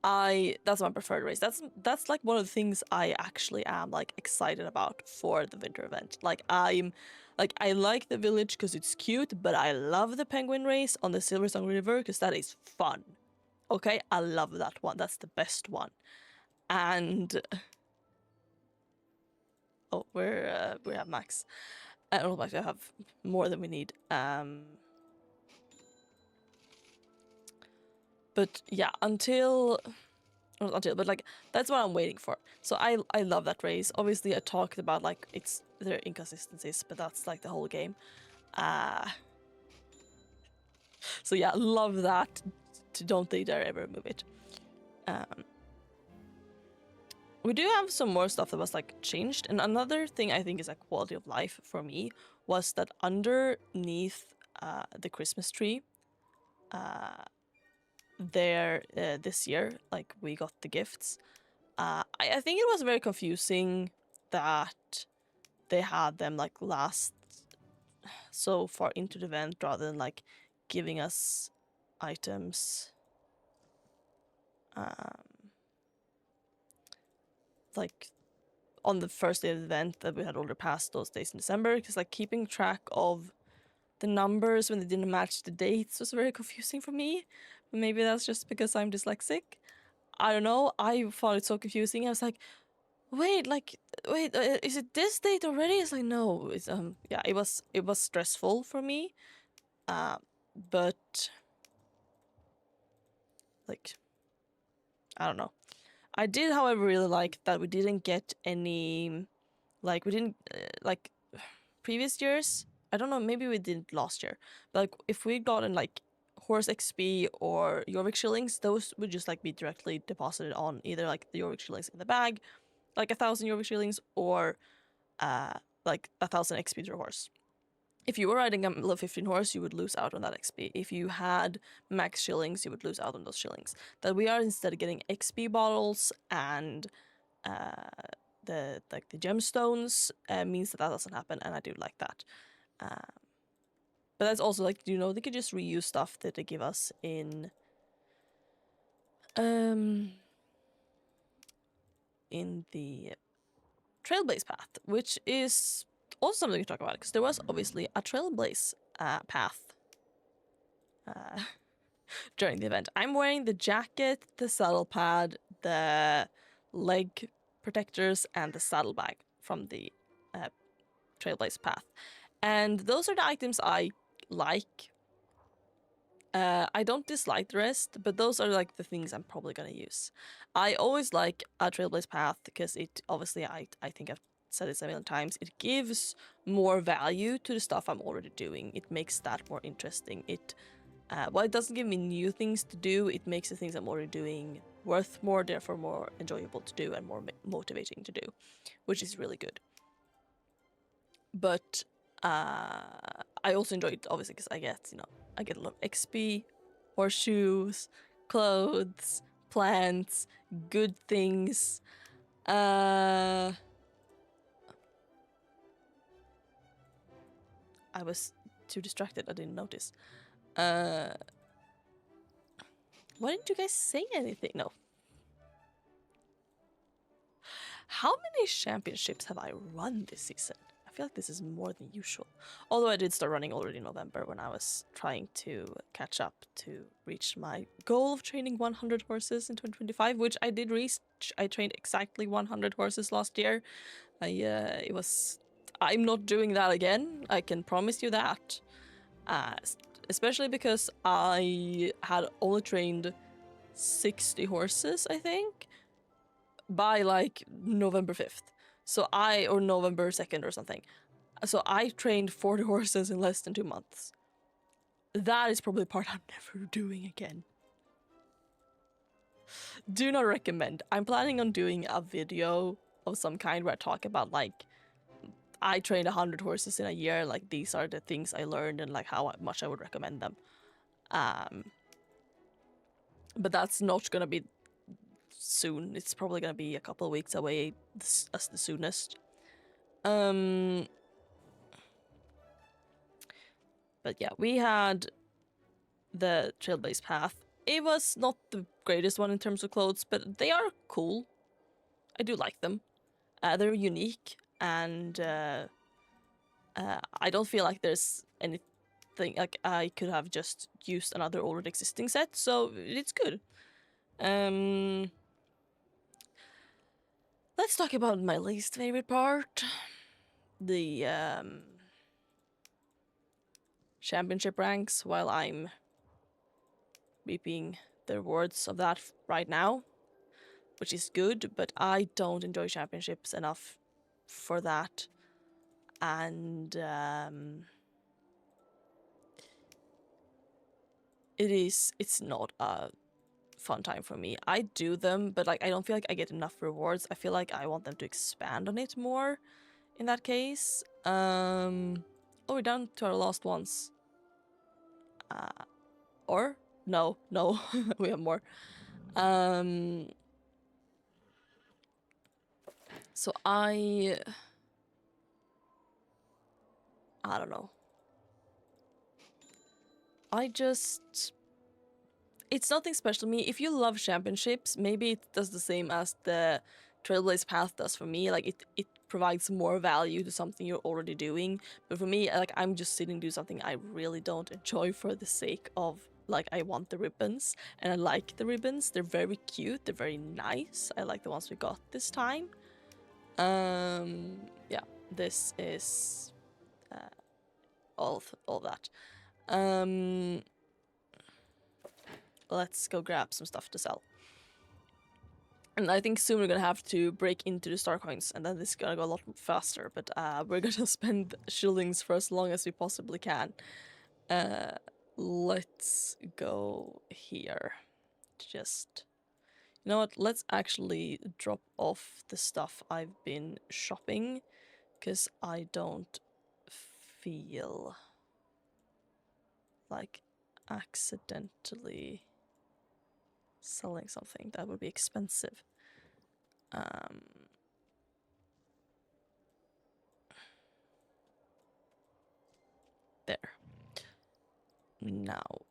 That's my preferred race. That's like one of the things I actually am like excited about for the winter event. Like I like the village because it's cute, but I love the penguin race on the Silver Song River because that is fun. Okay, I love that one. That's the best one. And oh, we have max. I don't know if I have more than we need. But yeah, but like that's what I'm waiting for. So I love that race. Obviously, I talked about like their inconsistencies, but that's like the whole game. So yeah, love that. Don't they dare ever move it. We do have some more stuff that was like changed, and another thing I think is a quality of life for me was that underneath the Christmas tree there this year, like we got the gifts. I think it was very confusing that they had them like last so far into the event rather than like giving us items like on the first day of the event that we had already passed those days in December, because like keeping track of the numbers when they didn't match the dates was very confusing for me. Maybe that's just because I'm dyslexic. I don't know. I found it so confusing. I was like, wait, is it this date already? It's like, no, it's yeah, it was stressful for me. But like, I don't know. I did, however, really like that we didn't get any, like, we didn't like previous years. I don't know, maybe we did last year. But like, if we gotten like horse XP or Jorvik shillings, those would just like be directly deposited on either like the Jorvik shillings in the bag, like 1,000 Jorvik shillings, or like 1,000 XP to a horse. If you were riding a level 15 horse, you would lose out on that XP. If you had max shillings, you would lose out on those shillings. That we are instead getting XP bottles and the gemstones means that doesn't happen, and I do like that. But that's also like, you know, they could just reuse stuff that they give us in the Trailblaze path, which is also something to talk about, because there was obviously a Trailblaze path during the event. I'm wearing the jacket, the saddle pad, the leg protectors, and the saddlebag from the Trailblaze path. And those are the items I like. I don't dislike the rest, but those are like the things I'm probably gonna use. I always like a Trailblaze path because it obviously, I think I've said this a million times, it gives more value to the stuff I'm already doing. It makes that more interesting. It while it doesn't give me new things to do, it makes the things I'm already doing worth more, therefore more enjoyable to do and more motivating to do, which is really good. But I also enjoy it obviously because I get, you know, I get a lot of XP, horseshoes, clothes, plants, good things. I was too distracted, I didn't notice. Why didn't you guys say anything? No. How many championships have I run this season? I feel like this is more than usual. Although I did start running already in November when I was trying to catch up to reach my goal of training 100 horses in 2025, which I did reach. I trained exactly 100 horses last year. I'm not doing that again. I can promise you that. Especially because I had only trained 60 horses, I think, by like November 5th. Or November 2nd or something. So I trained 40 horses in less than 2 months. That is probably the part I'm never doing again. Do not recommend. I'm planning on doing a video of some kind where I talk about like, I trained 100 horses in a year, like these are the things I learned and like how much I would recommend them. But that's not gonna be soon. It's probably gonna be a couple of weeks away as the soonest. But yeah, we had the Trailblaze path. It was not the greatest one in terms of clothes, but they are cool. I do like them. They're unique, and I don't feel like there's anything like I could have just used another already existing set, so it's good. Let's talk about my least favorite part. The championship ranks, while I'm reaping the rewards of that right now, which is good, but I don't enjoy championships enough for that. And it's not a fun time for me. I do them, but like I don't feel like I get enough rewards. I feel like I want them to expand on it more in that case. Oh, we're down to our last ones. Or no, we have more. So I don't know. It's nothing special to me. If you love championships, maybe it does the same as the Trailblaze Path does for me. Like it provides more value to something you're already doing. But for me, like I'm just sitting doing something I really don't enjoy for the sake of like I want the ribbons, and I like the ribbons. They're very cute. They're very nice. I like the ones we got this time. Yeah, this is all that. Let's go grab some stuff to sell. And I think soon we're gonna have to break into the star coins, and then this is gonna go a lot faster. But we're gonna spend shillings for as long as we possibly can. Let's go here. Just, you know what? Let's actually drop off the stuff I've been shopping, because I don't feel like accidentally selling something that would be expensive. There. Now,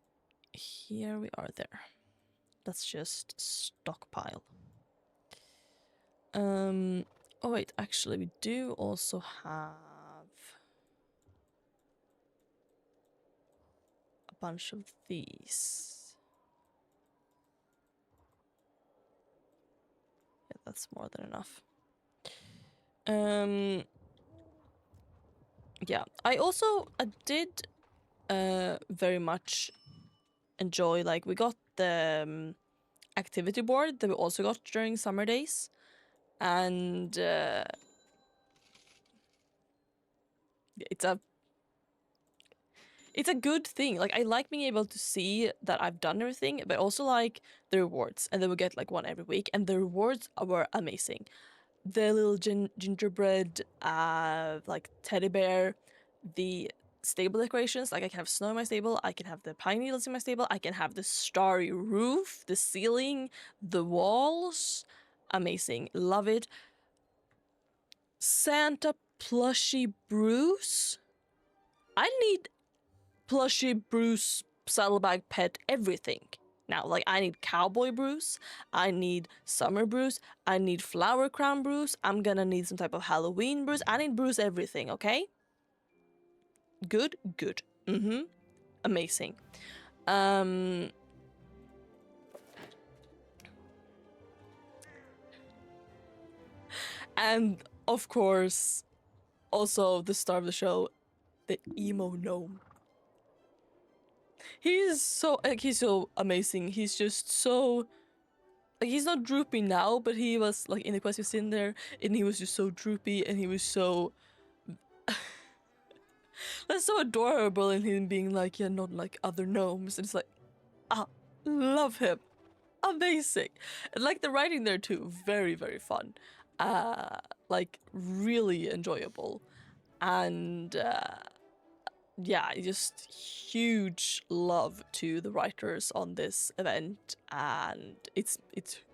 here we are there. Let's just stockpile. Oh wait, actually we do also have a bunch of these. Yeah, that's more than enough. Yeah, I also did very much enjoy, like we got the activity board that we also got during summer days, and it's a good thing. Like I like being able to see that I've done everything, but also like the rewards, and then we get like one every week, and the rewards were amazing. The little gingerbread like teddy bear, the stable decorations, like I can have snow in my stable, I can have the pine needles in my stable, I can have the starry roof, the ceiling, the walls. Amazing, love it. Santa plushie Bruce. I need plushie Bruce saddlebag pet everything now. Like I need cowboy Bruce, I need summer Bruce, I need flower crown Bruce, I'm gonna need some type of Halloween Bruce. I need Bruce everything, okay? Good. Amazing. And of course, also the star of the show, the emo gnome. He's so amazing. He's just so like, he's not droopy now, but he was like in the quest he was in there, and he was just so droopy, and he was so that's so adorable, and him being like, yeah, not like other gnomes. And it's like, love him. Amazing. And like the writing there too, very, very fun. Like really enjoyable. And yeah, just huge love to the writers on this event, and it's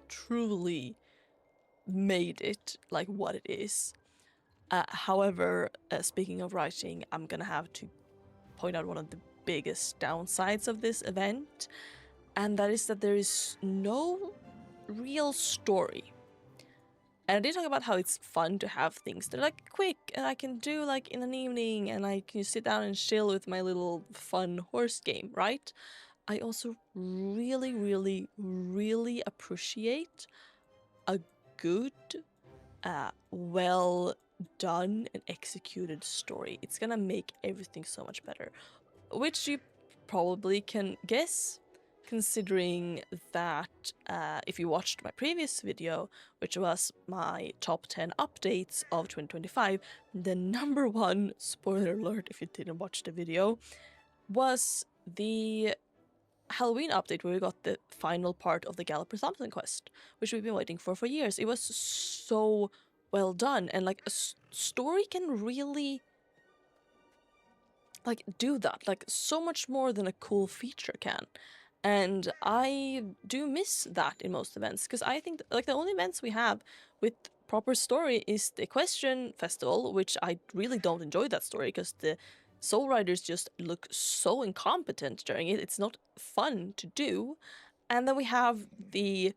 truly made it like what it is. However, speaking of writing, I'm gonna have to point out one of the biggest downsides of this event, and that is that there is no real story. And I did talk about how it's fun to have things that are like quick and I can do like in an evening, and I can sit down and chill with my little fun horse game, right? I also really, really, really appreciate a good, well done and executed story. It's gonna make everything so much better, which you probably can guess, considering that if you watched my previous video, which was my top 10 updates of 2025, the number one, spoiler alert if you didn't watch the video, was the Halloween update where we got the final part of the Galloper Thompson quest, which we've been waiting for years. It was so well done, and like a story can really like do that, like so much more than a cool feature can. And I do miss that in most events, because I think like the only events we have with proper story is the Equestrian Festival, which I really don't enjoy that story because the Soul Riders just look so incompetent during it. It's not fun to do. And then we have the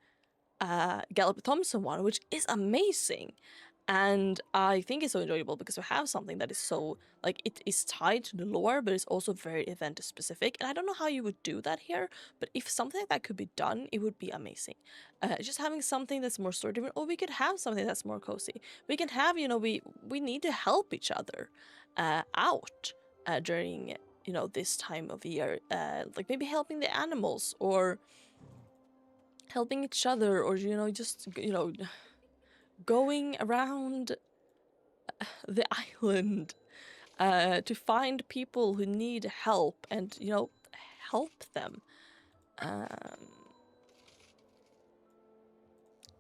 Gallop Thompson one, which is amazing. And I think it's so enjoyable because we have something that is so, like, it is tied to the lore, but it's also very event specific. And I don't know how you would do that here, but if something like that could be done, it would be amazing. Just having something that's more story driven, or we could have something that's more cozy. We can have, we need to help each other out during, this time of year. Like maybe helping the animals, or helping each other, or, just, going around the island to find people who need help and, help them.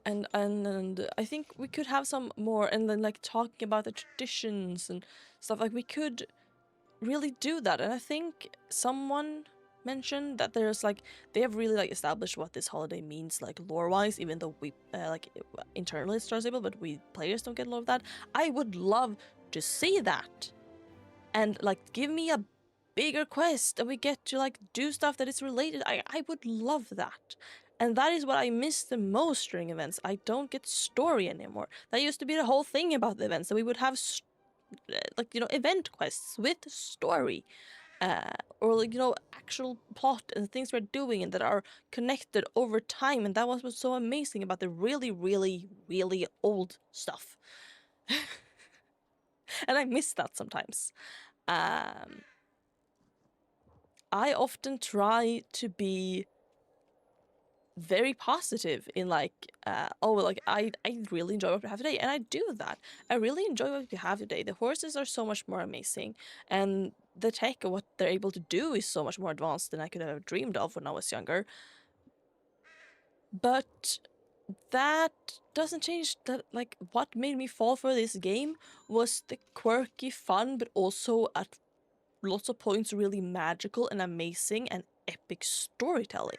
And I think we could have some more, and then like talking about the traditions and stuff, like we could really do that. And I think someone mentioned that there's like, they have really like established what this holiday means like lore wise, even though we like internally it's transable, but we players don't get a lot of that. I would love to see that, and like give me a bigger quest and we get to like do stuff that is related. I would love that. And that is what I miss the most during events. I don't get story anymore. That used to be the whole thing about the events, that we would have event quests with story, or like, actual plot and things we're doing and that are connected over time. And that was what's so amazing about the really, really, really old stuff. And I miss that sometimes. I often try to be very positive in like, I really enjoy what we have today, and I do that. I really enjoy what we have today. The horses are so much more amazing, and the tech and what they're able to do is so much more advanced than I could have dreamed of when I was younger. But that doesn't change that, like, what made me fall for this game was the quirky fun, but also at lots of points really magical and amazing and epic storytelling.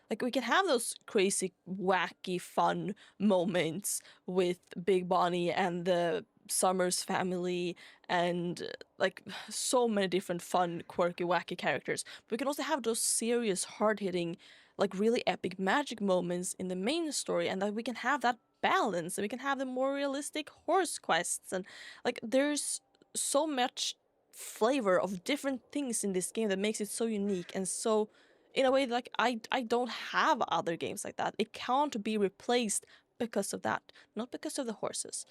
Like, we can have those crazy, wacky, fun moments with Big Bonnie and the Summers family, and like so many different fun, quirky, wacky characters. But we can also have those serious, hard-hitting, like really epic magic moments in the main story, and that we can have that balance, and we can have the more realistic horse quests, and like there's so much flavor of different things in this game that makes it so unique and so, in a way, like I don't have other games like that. It can't be replaced because of that, not because of the horses,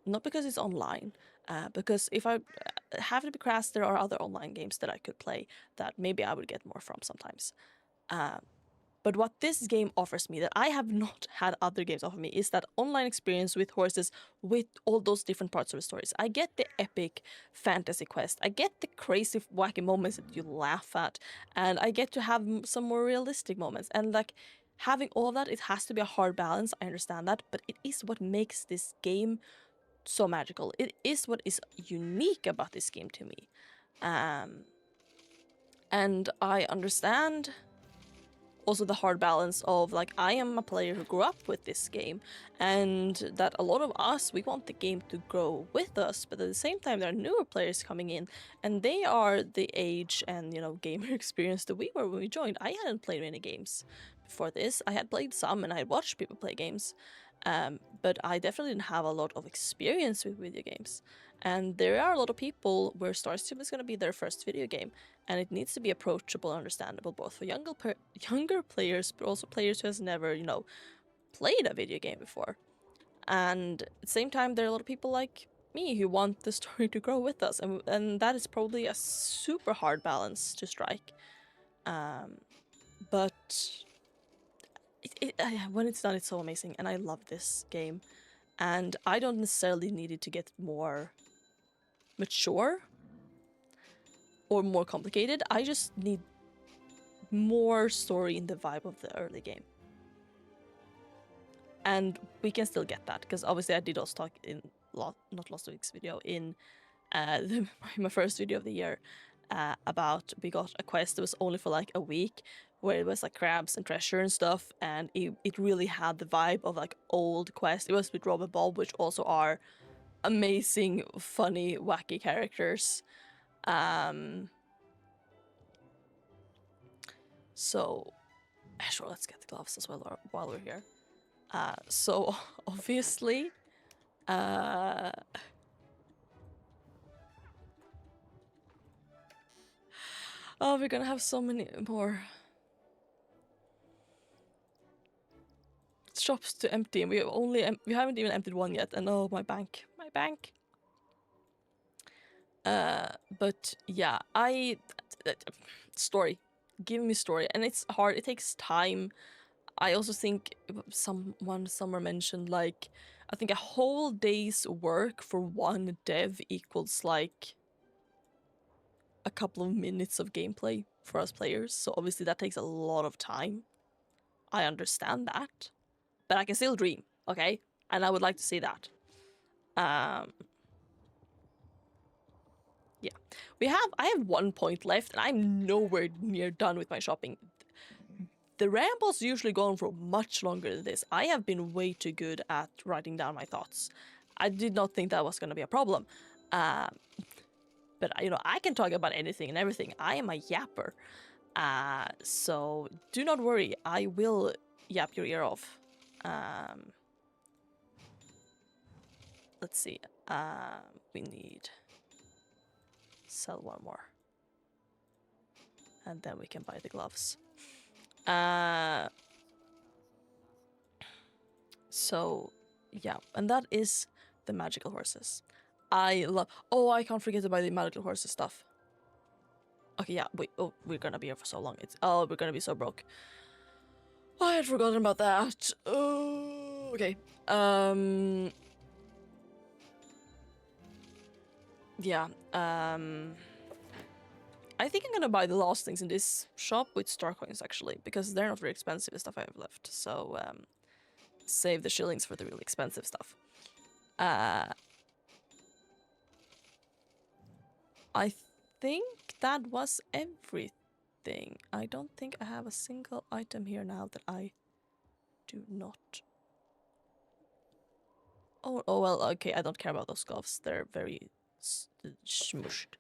not because it's online, because if I have to be crass, there are other online games that I could play that maybe I would get more from sometimes. But what this game offers me that I have not had other games offer me is that online experience with horses, with all those different parts of the stories. I get the epic fantasy quest, I get the crazy wacky moments that you laugh at, and I get to have some more realistic moments. And like, having all of that, it has to be a hard balance, I understand that, but it is what makes this game so magical. It is what is unique about this game to me. And I understand also the hard balance of like, I am a player who grew up with this game, and that a lot of us, we want the game to grow with us, but at the same time there are newer players coming in, and they are the age and gamer experience that we were when we joined. I hadn't played many games before this. I had played some and I had watched people play games, but I definitely didn't have a lot of experience with video games. And there are a lot of people where Star Stable is going to be their first video game, and it needs to be approachable and understandable both for younger players, but also players who has never, played a video game before. And at the same time, there are a lot of people like me who want the story to grow with us, and that is probably a super hard balance to strike. But when it's done, it's so amazing, and I love this game. And I don't necessarily need it to get more mature or more complicated. I just need more story in the vibe of the early game. And we can still get that, because obviously I did also talk in not last week's video, in my first video of the year, about we got a quest that was only for like a week, where it was like crabs and treasure and stuff, and it really had the vibe of like old quest. It was with Rob and Bob, which also are amazing, funny, wacky characters. So sure, let's get the gloves as well while we're here. So obviously, oh, we're gonna have so many more shops to empty, and we haven't even emptied one yet. And oh, my bank. But yeah, story, give me story, and it's hard. It takes time. I also think someone somewhere mentioned like I think a whole day's work for one dev equals like a couple of minutes of gameplay for us players. So obviously that takes a lot of time. I understand that, but I can still dream, okay? And I would like to see that. Yeah, I have 1 point left, and I'm nowhere near done with my shopping. The rambles usually go on for much longer than this. I have been way too good at writing down my thoughts. I did not think that was going to be a problem. But, you know, I can talk about anything and everything. I am a yapper. So do not worry. I will yap your ear off. Let's see. We need... sell one more. And then we can buy the gloves. So, yeah, and that is the magical horses. I love... Oh, I can't forget to buy the magical horses stuff. Okay, yeah, wait, oh, we're gonna be here for so long. We're gonna be so broke. I had forgotten about that. Oh, okay. Yeah, I think I'm gonna buy the last things in this shop with star coins, actually, because they're not very expensive, the stuff I have left. So, save the shillings for the really expensive stuff. I think that was everything. I don't think I have a single item here now that I do not. Oh well, okay, I don't care about those gloves. They're very smushed.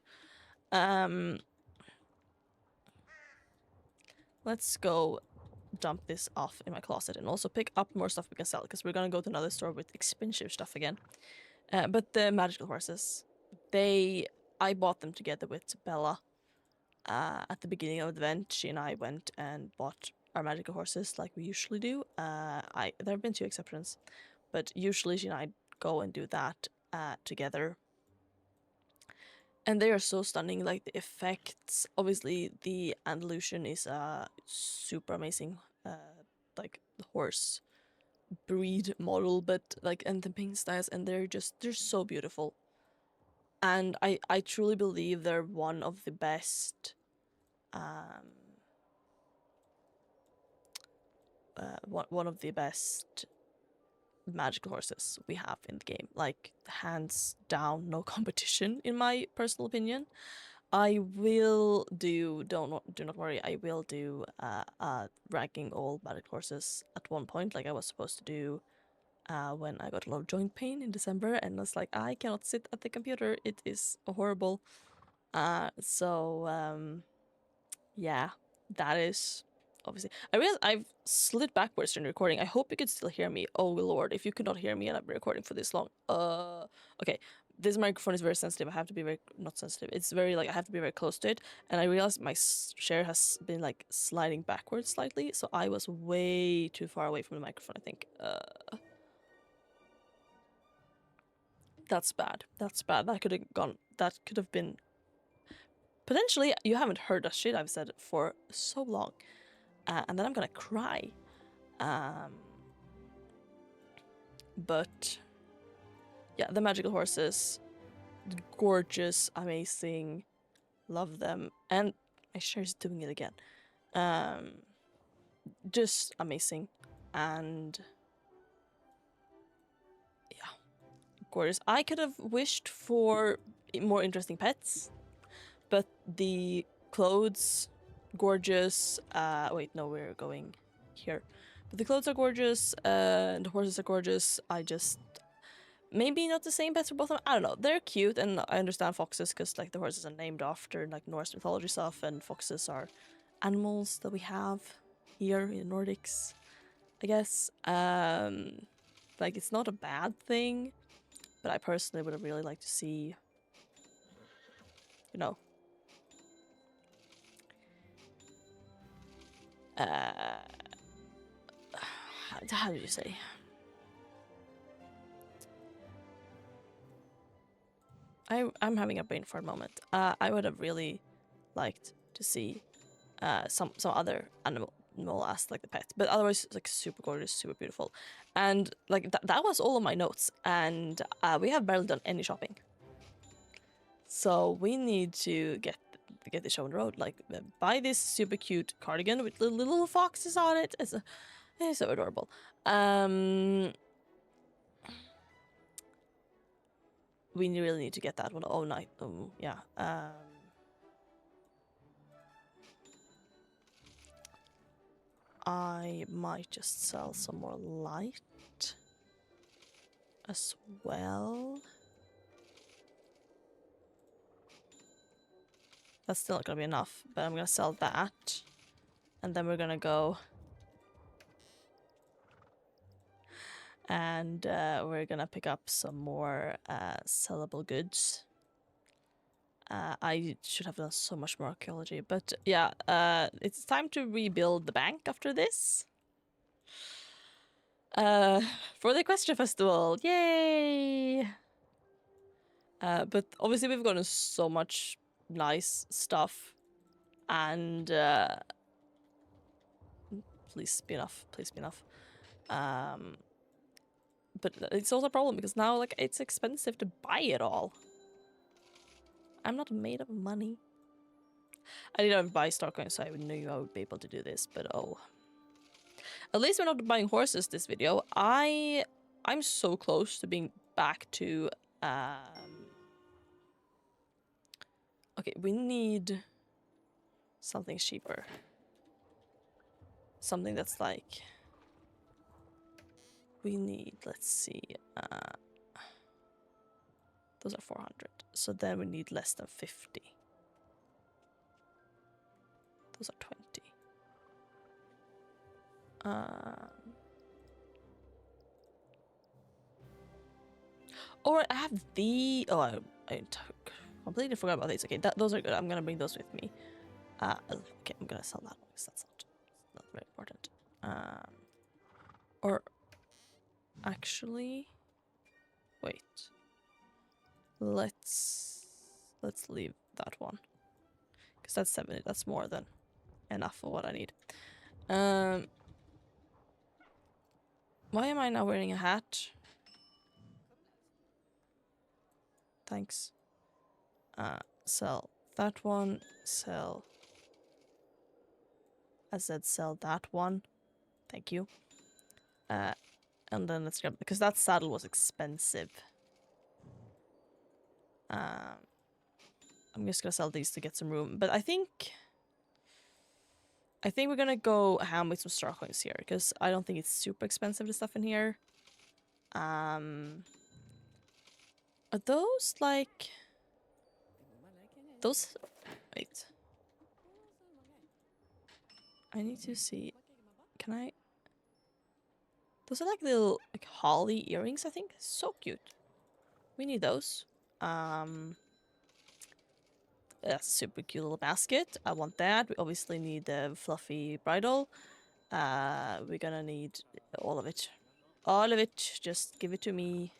Let's go dump this off in my closet and also pick up more stuff we can sell, because we're gonna go to another store with expensive stuff again. But the magical horses, I bought them together with Bella. At the beginning of the event, she and I went and bought our magical horses like we usually do. There have been 2 exceptions, but usually she and I go and do that together. And they are so stunning, like the effects. Obviously, the Andalusian is a super amazing, like horse breed model, but like, and the pink styles, and they're so beautiful. And I truly believe they're one of the best one of the best magical horses we have in the game. Like, hands down, no competition, in my personal opinion. I will do, do not worry, I will do ranking all magical horses at one point, like I was supposed to do when I got a lot of joint pain in December, and was like, I cannot sit at the computer, it is horrible. Yeah, that is obviously. I realized I've slid backwards during recording. I hope you could still hear me. Oh lord, if you could not hear me and I've been recording for this long. Okay. This microphone is very sensitive. I have to be very, not sensitive. It's very, like, I have to be very close to it. And I realized my chair has been, like, sliding backwards slightly. So I was way too far away from the microphone, I think. That's bad. That's bad. That could have been... Potentially, you haven't heard a shit I've said for so long. And then I'm gonna cry. But yeah, the magical horses, gorgeous, amazing, love them, and my chair's doing it again. Just amazing, and yeah, gorgeous. I could have wished for more interesting pets, but the clothes, gorgeous. Wait, no, we're going here. But the clothes are gorgeous, and the horses are gorgeous. Maybe not the same pets for both of them. I don't know. They're cute, and I understand foxes because, like, the horses are named after, like, Norse mythology stuff, and foxes are animals that we have here in the Nordics. I guess. Like, it's not a bad thing, but I personally would have really liked to see, you know, how do you say? I'm having a brain fart moment. I would have really liked to see some other animal as like the pet, but otherwise it's like super gorgeous, super beautiful, and like that was all of my notes, and we have barely done any shopping, so we need to get the show on the road. Like buy this super cute cardigan with little foxes on it. It's so adorable. We really need to get that one. Oh, night. Yeah. I might just sell some more light as well. That's still not gonna be enough, but I'm gonna sell that. And then we're gonna go and we're gonna pick up some more sellable goods. I should have done so much more archaeology, but yeah, it's time to rebuild the bank after this. For the Equestria Festival, yay! But obviously we've gotten so much nice stuff, and please be enough, please be enough. But it's also a problem because now like it's expensive to buy it all. I'm not made of money. I didn't buy star coins, so I knew I would be able to do this, but oh. At least we're not buying horses this video. I'm so close to being back to okay, we need something cheaper. Something that's like we need, let's see, those are 400. So then we need less than 50. Those are 20. Or I have the... Oh, I completely forgot about these. Okay, those are good. I'm gonna bring those with me. Okay, I'm gonna sell that one because that's not very important. Or actually, wait. Let's leave that one because that's 70. That's more than enough for what I need. Why am I now wearing a hat? Thanks. Sell that one. Sell. I said sell that one. Thank you. And then let's grab, because that saddle was expensive. I'm just gonna sell these to get some room, but I think we're gonna go ham with some star coins here because I don't think it's super expensive, the stuff in here. Are those like those? Wait, I need to see. Can I? Those are like little like holly earrings, I think. So cute. We need those. That's a super cute little basket. I want that. We obviously need the fluffy bridle. We're gonna need all of it. All of it. Just give it to me.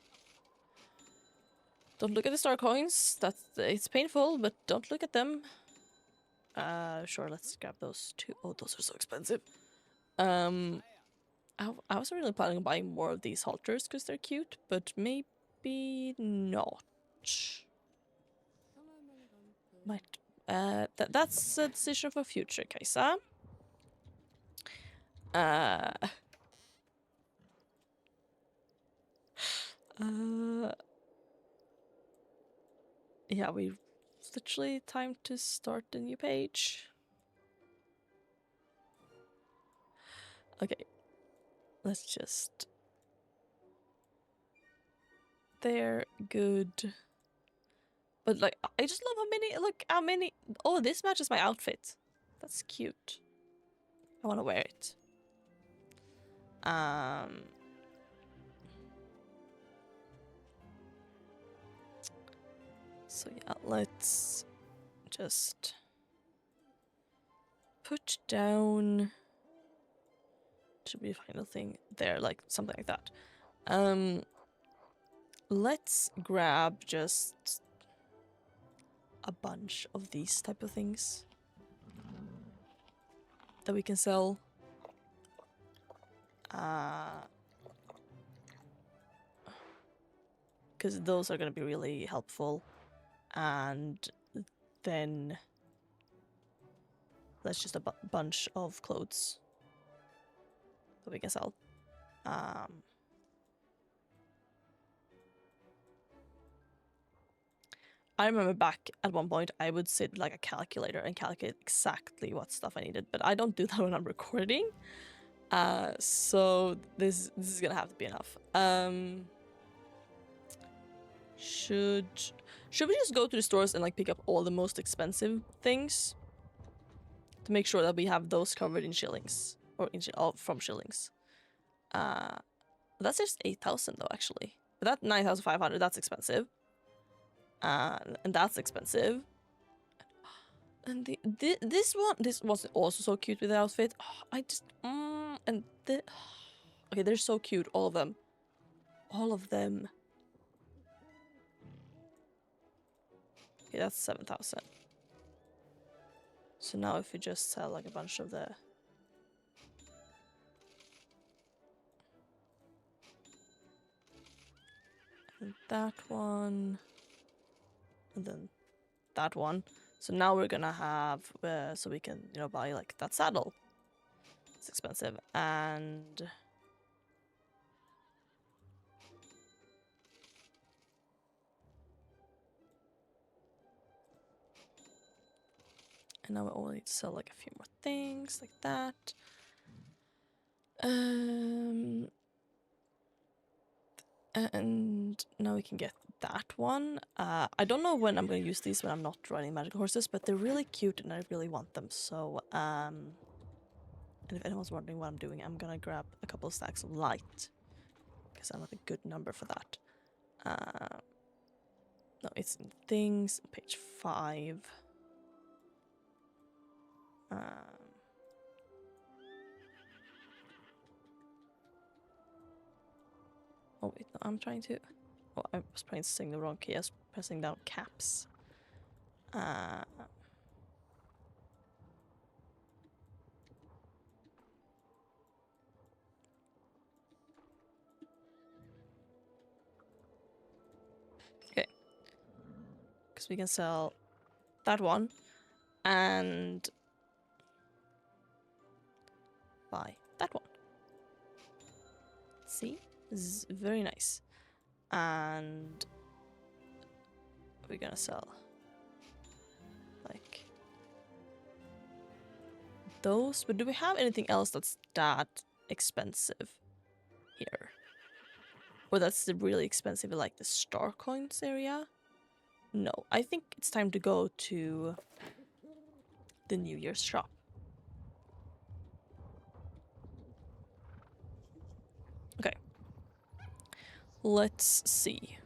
Don't look at the star coins. It's painful, but don't look at them. Sure, let's grab those too. Oh, those are so expensive. I was really planning on buying more of these halters because they're cute, but maybe not. Might. That's a decision for future, Kaisa. Yeah, we literally time to start the new page. Okay, let's just... They're good. But like, I just love how many, look how many... Oh, this matches my outfit. That's cute. I want to wear it. So yeah, let's just put down, should be a final thing there, like something like that. Let's grab just a bunch of these type of things that we can sell. Because those are going to be really helpful. And then that's just a bunch of clothes that we can sell. I remember back at one point I would sit like a calculator and calculate exactly what stuff I needed, but I don't do that when I'm recording. So this is gonna have to be enough. Should we just go to the stores and like pick up all the most expensive things to make sure that we have those covered in shillings or from shillings? That's just 8,000 though, actually. But that 9,500, that's expensive. And that's expensive. And this was also so cute with the outfit. Oh, I just okay, they're so cute, all of them. All of them. Okay, that's 7,000. So now if we just sell like a bunch of the and that one, and then that one. So now we're gonna have so we can, you know, buy like that saddle. It's expensive. And now we only need to sell like a few more things like that. And now we can get that one. I don't know when I'm going to use these when I'm not riding magical horses, but they're really cute and I really want them. So, and if anyone's wondering what I'm doing, I'm going to grab a couple of stacks of light because I'm at a good number for that. No, it's in things, page 5. Oh wait, no, I'm trying to... Oh, I was pressing the wrong key. I was pressing down caps. Okay. Because we can sell that one and buy that one. See? This is very nice. And we're gonna sell like those. But do we have anything else that's that expensive here? Or that's really expensive like the star coins area? No, I think it's time to go to the New Year's shop. Okay. Let's see.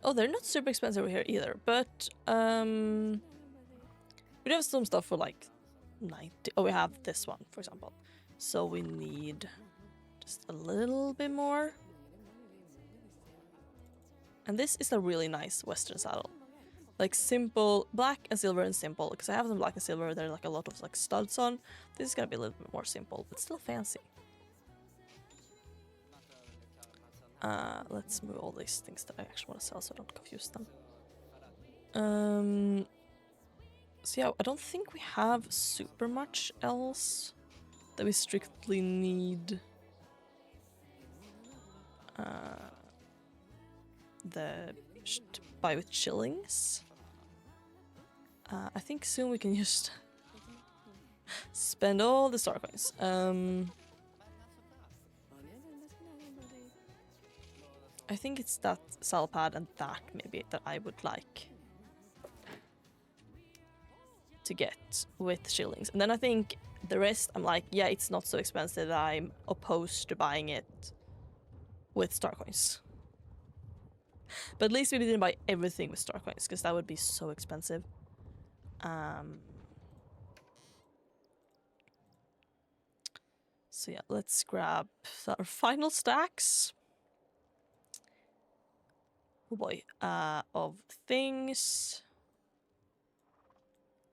Oh, they're not super expensive over here either, but we have some stuff for like 90. Oh, we have this one, for example. So we need just a little bit more. And this is a really nice Western saddle. Like simple, black and silver and simple. Because I have some black and silver, there are like a lot of like studs on. This is gonna be a little bit more simple, but still fancy. Let's move all these things that I actually want to sell so I don't confuse them. So yeah, I don't think we have super much else that we strictly need to buy with shillings. I think soon we can just spend all the star coins. I think it's that saddle pad and that maybe that I would like to get with shillings. And then I think the rest, I'm like, yeah, it's not so expensive that I'm opposed to buying it with star coins. But at least we didn't buy everything with star coins, because that would be so expensive. So yeah, let's grab our final stacks. Oh boy, of things.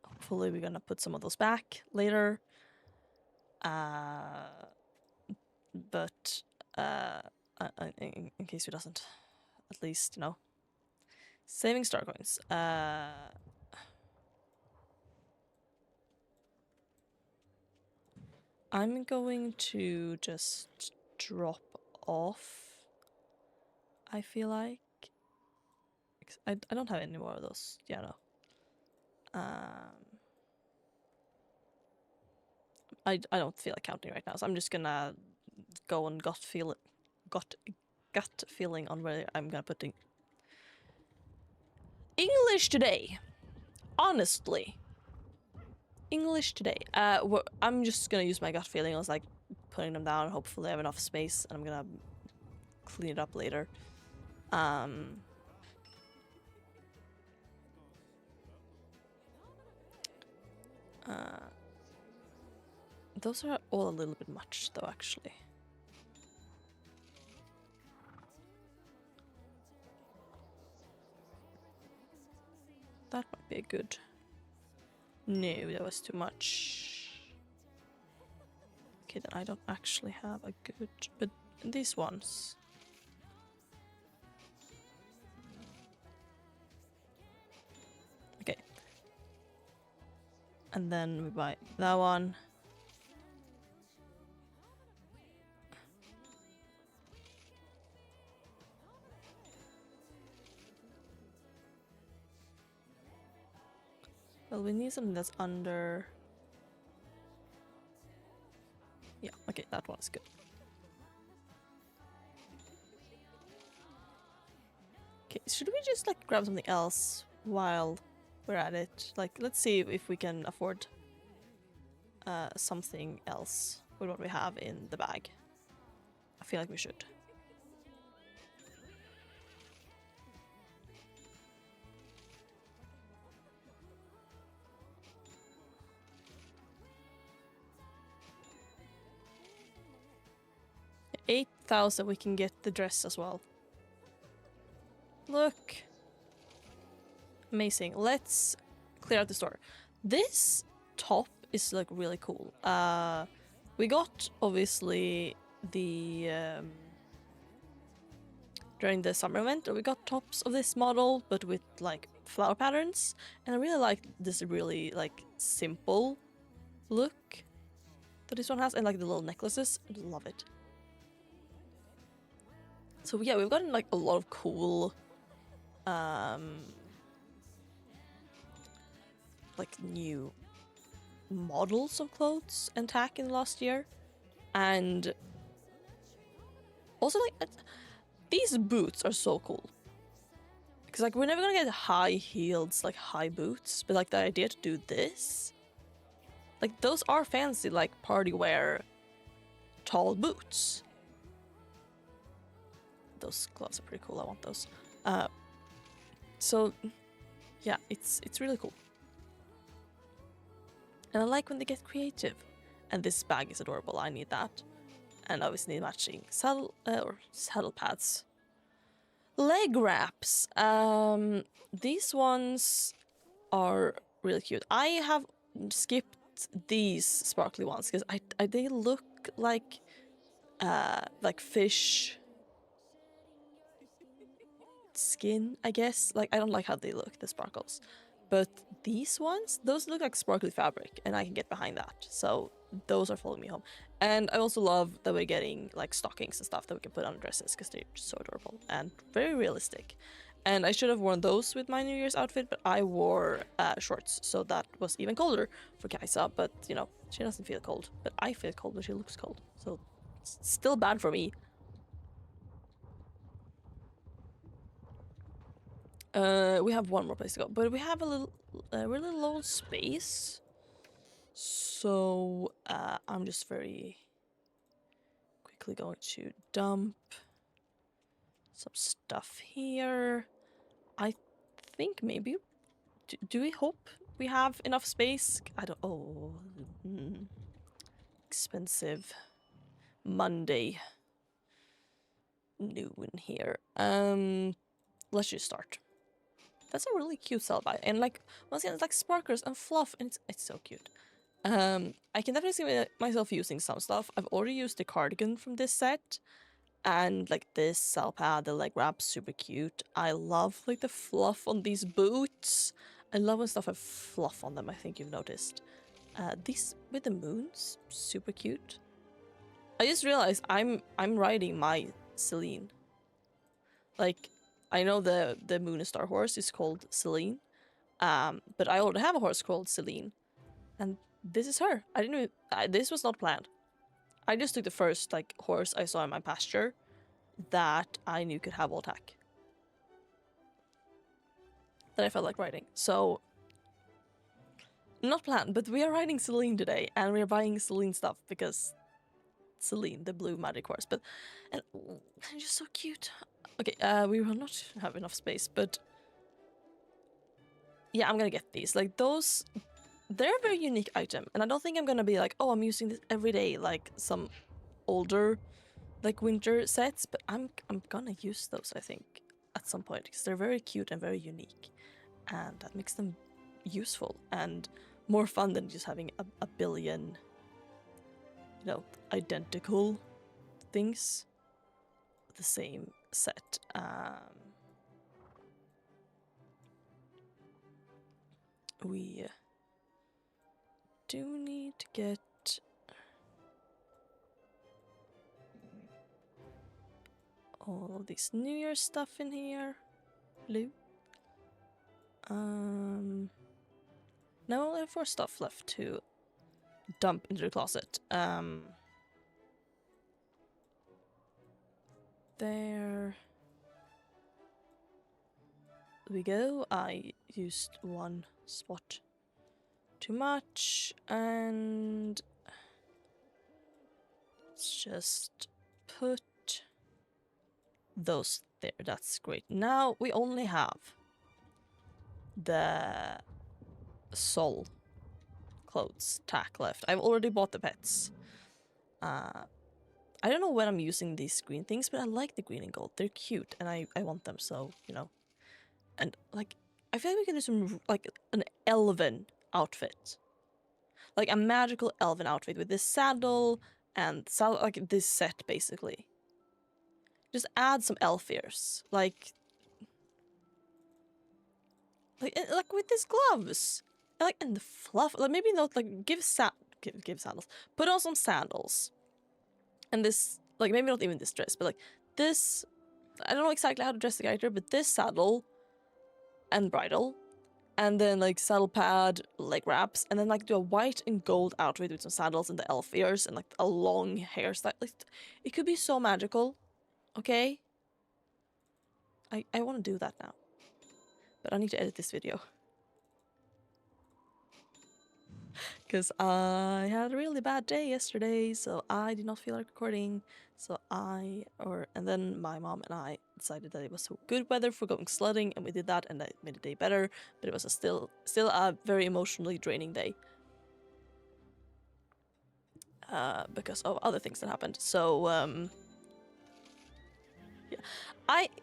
Hopefully we're gonna put some of those back later. But in case we doesn't, at least, you know, saving star coins. I'm going to just drop off, I feel like. I don't have any more of those. Yeah, no. I don't feel like counting right now, so I'm just gonna go on gut feeling on where I'm gonna put the English today. Honestly, English today. I'm just gonna use my gut feeling. I was like putting them down. Hopefully, I have enough space, and I'm gonna clean it up later. Those are all a little bit much, though, actually. That might be a good. No, that was too much. Okay, then I don't actually have a good. But these ones. Okay. And then we buy that one. Well, we need something that's under. Yeah, okay, that one's good. Okay, should we just like grab something else while we're at it? Like, let's see if we can afford something else with what we have in the bag. I feel like we should. $8,000, we can get the dress as well. Look. Amazing. Let's clear out the store. This top is like really cool. We got obviously the during the summer event, we got tops of this model, but with like flower patterns, and I really like this really like simple look that this one has, and like the little necklaces. I love it. So yeah, we've gotten like a lot of cool like new models of clothes and tack in the last year, and also like these boots are so cool because like we're never gonna get high heels, like high boots, but like the idea to do this, like those are fancy, like party wear tall boots. Those gloves are pretty cool. I want those. So yeah, it's really cool. And I like when they get creative. And this bag is adorable. I need that. And obviously need matching saddle pads. Leg wraps. These ones are really cute. I have skipped these sparkly ones because they look like fish skin, I guess. Like, I don't like how they look, the sparkles. But these ones, those look like sparkly fabric, and I can get behind that. So those are following me home. And I also love that we're getting like stockings and stuff that we can put on dresses because they're just so adorable and very realistic. And I should have worn those with my New Year's outfit, but I wore shorts, so that was even colder for Kaisa. But you know, she doesn't feel cold, but I feel cold when she looks cold. So it's still bad for me. We have one more place to go, but we have a little, we're a little low on space. So, I'm just very quickly going to dump some stuff here. I think maybe, do we hope we have enough space? I don't, oh, expensive Monday noon here. Let's just start. That's a really cute cell by, and like once again, it's like sparklers and fluff, and it's so cute. I can definitely see myself using some stuff. I've already used the cardigan from this set, and like this cell pad, the leg wrap, super cute. I love like the fluff on these boots. I love when stuff have fluff on them. I think you've noticed. These with the moons, super cute. I just realized I'm riding my Celine. Like, I know the Moon and Star horse is called Celine, but I already have a horse called Celine, and this is her. I didn't even, this was not planned. I just took the first like horse I saw in my pasture that I knew could have all attack. That I felt like riding. So, not planned, but we are riding Celine today, and we are buying Celine stuff because Celine, the blue magic horse. But and they're just so cute. Okay, we will not have enough space, but yeah, I'm gonna get these. Like those, they're a very unique item, and I don't think I'm gonna be like, oh, I'm using this every day, like some older, like winter sets. But I'm gonna use those, I think, at some point because they're very cute and very unique, and that makes them useful and more fun than just having a billion, you know, identical things. The same set. We do need to get all of this New Year's stuff in here. Loot. Now I only have 4 stuff left to dump into the closet. There we go. I used one spot too much, and let's just put those there. That's great. Now we only have the soul clothes tack left. I've already bought the pets. I don't know when I'm using these green things, but I like the green and gold. They're cute, and I want them, so, you know. And, like, I feel like we can do some, like, an elven outfit. Like, a magical elven outfit with this saddle and, like, this set, basically. Just add some elf ears. Like with these gloves. Like, and the fluff. Like, maybe not, like, give sandals. Put on some sandals. And this, like, maybe not even this dress, but like this, I don't know exactly how to dress the character, but this saddle and bridle, and then like saddle pad, leg wraps, and then like do a white and gold outfit with some sandals and the elf ears and like a long hairstyle. Like, it could be so magical, okay? I want to do that now, but I need to edit this video. Because I had a really bad day yesterday, so I did not feel like recording. So and then my mom and I decided that it was so good weather for going sledding, and we did that, and that made the day better. But it was still a very emotionally draining day. Because of other things that happened. So, yeah.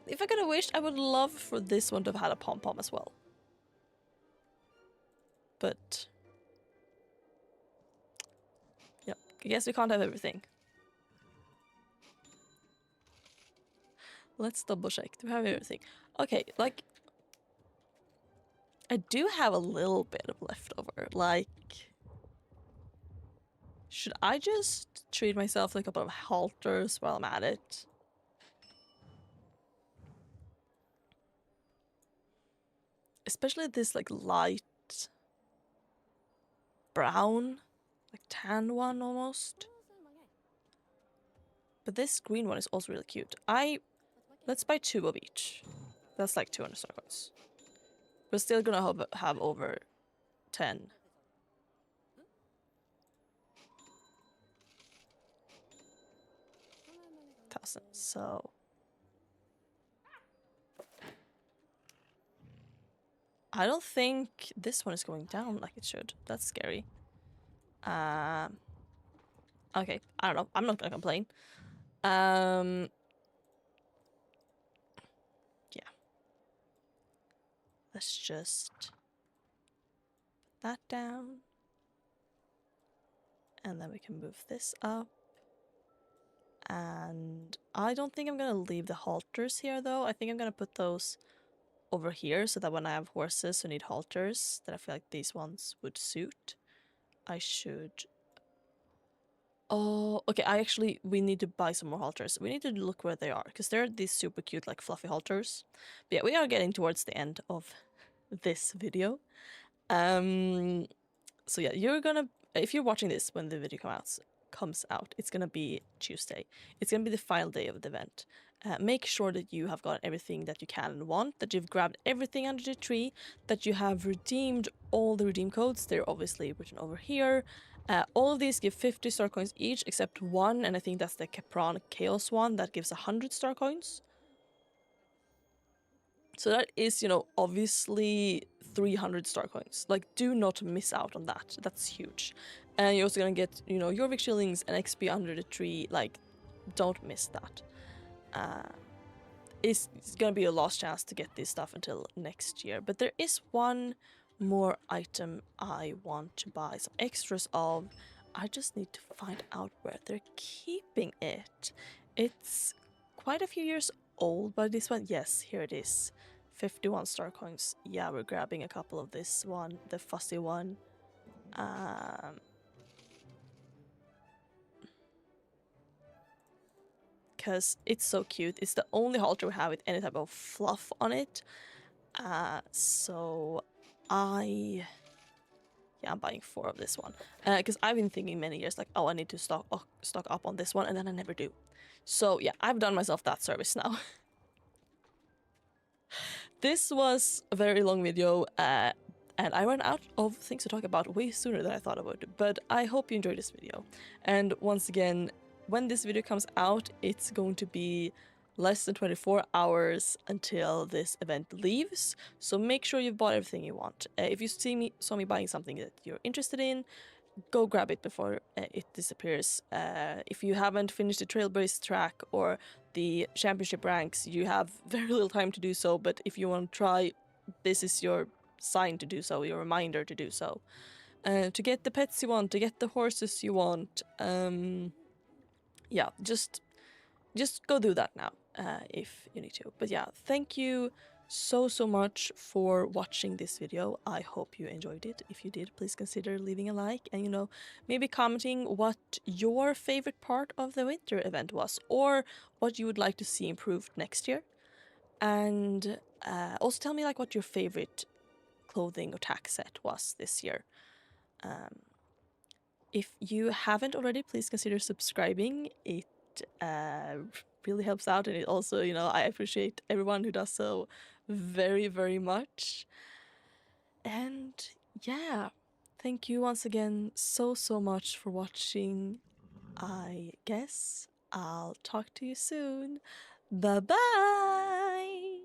If I could have wished, I would love for this one to have had a pom-pom as well. But yeah, I guess we can't have everything. Let's double check. Do we have everything? Okay, like, I do have a little bit of leftover. Like, should I just treat myself like a couple of halters while I'm at it? Especially this, like, light brown, like tan one almost. But this green one is also really cute. Let's buy 2 of each. That's like 200 star coins. We're still gonna have over 10,000. So I don't think this one is going down like it should. That's scary. Okay, I don't know. I'm not gonna complain. Yeah. Let's just put that down. And then we can move this up. And I don't think I'm gonna leave the halters here though. I think I'm gonna put those over here so that when I have horses who need halters, that I feel like these ones would suit. I should... Oh, okay, we need to buy some more halters. We need to look where they are, because they're these super cute, like, fluffy halters. But yeah, we are getting towards the end of this video. So yeah, if you're watching this when the video comes out, it's gonna be Tuesday. It's gonna be the final day of the event. Make sure that you have got everything that you can and want, that you've grabbed everything under the tree, that you have redeemed all the redeem codes. They're obviously written over here. All of these give 50 star coins each, except one, and I think that's the Capron Chaos one that gives 100 star coins. So that is, obviously 300 star coins. Like, do not miss out on that. That's huge. And you're also gonna get, your Vic shillings and XP under the tree. Like, don't miss that. It's gonna be a lost chance to get this stuff until next year. But there is one more item I want to buy some extras of. I just need to find out where they're keeping it. It's quite a few years old, but this one, yes, here it is. 51 star coins. Yeah, we're grabbing a couple of this one, the fussy one. Because it's so cute. It's the only halter we have with any type of fluff on it. So I'm buying 4 of this one. Because I've been thinking many years, like, oh, I need to stock up on this one, and then I never do. So yeah, I've done myself that service now. This was a very long video, and I ran out of things to talk about way sooner than I thought I would. But I hope you enjoyed this video. And once again, when this video comes out, it's going to be less than 24 hours until this event leaves. So make sure you've bought everything you want. If you saw me buying something that you're interested in, go grab it before it disappears. If you haven't finished the Trailblaze track or the championship ranks, you have very little time to do so, but if you want to try, this is your sign to do so, your reminder to do so. To get the pets you want, to get the horses you want, yeah, just go do that now, if you need to. But yeah, thank you so much for watching this video. I hope you enjoyed it. If you did, please consider leaving a like and maybe commenting what your favorite part of the winter event was, or what you would like to see improved next year. And also tell me what your favorite clothing or tack set was this year. If you haven't already, please consider subscribing. It really helps out, and it also, I appreciate everyone who does so very much. And yeah, thank you once again so much for watching. I guess I'll talk to you soon. Bye bye.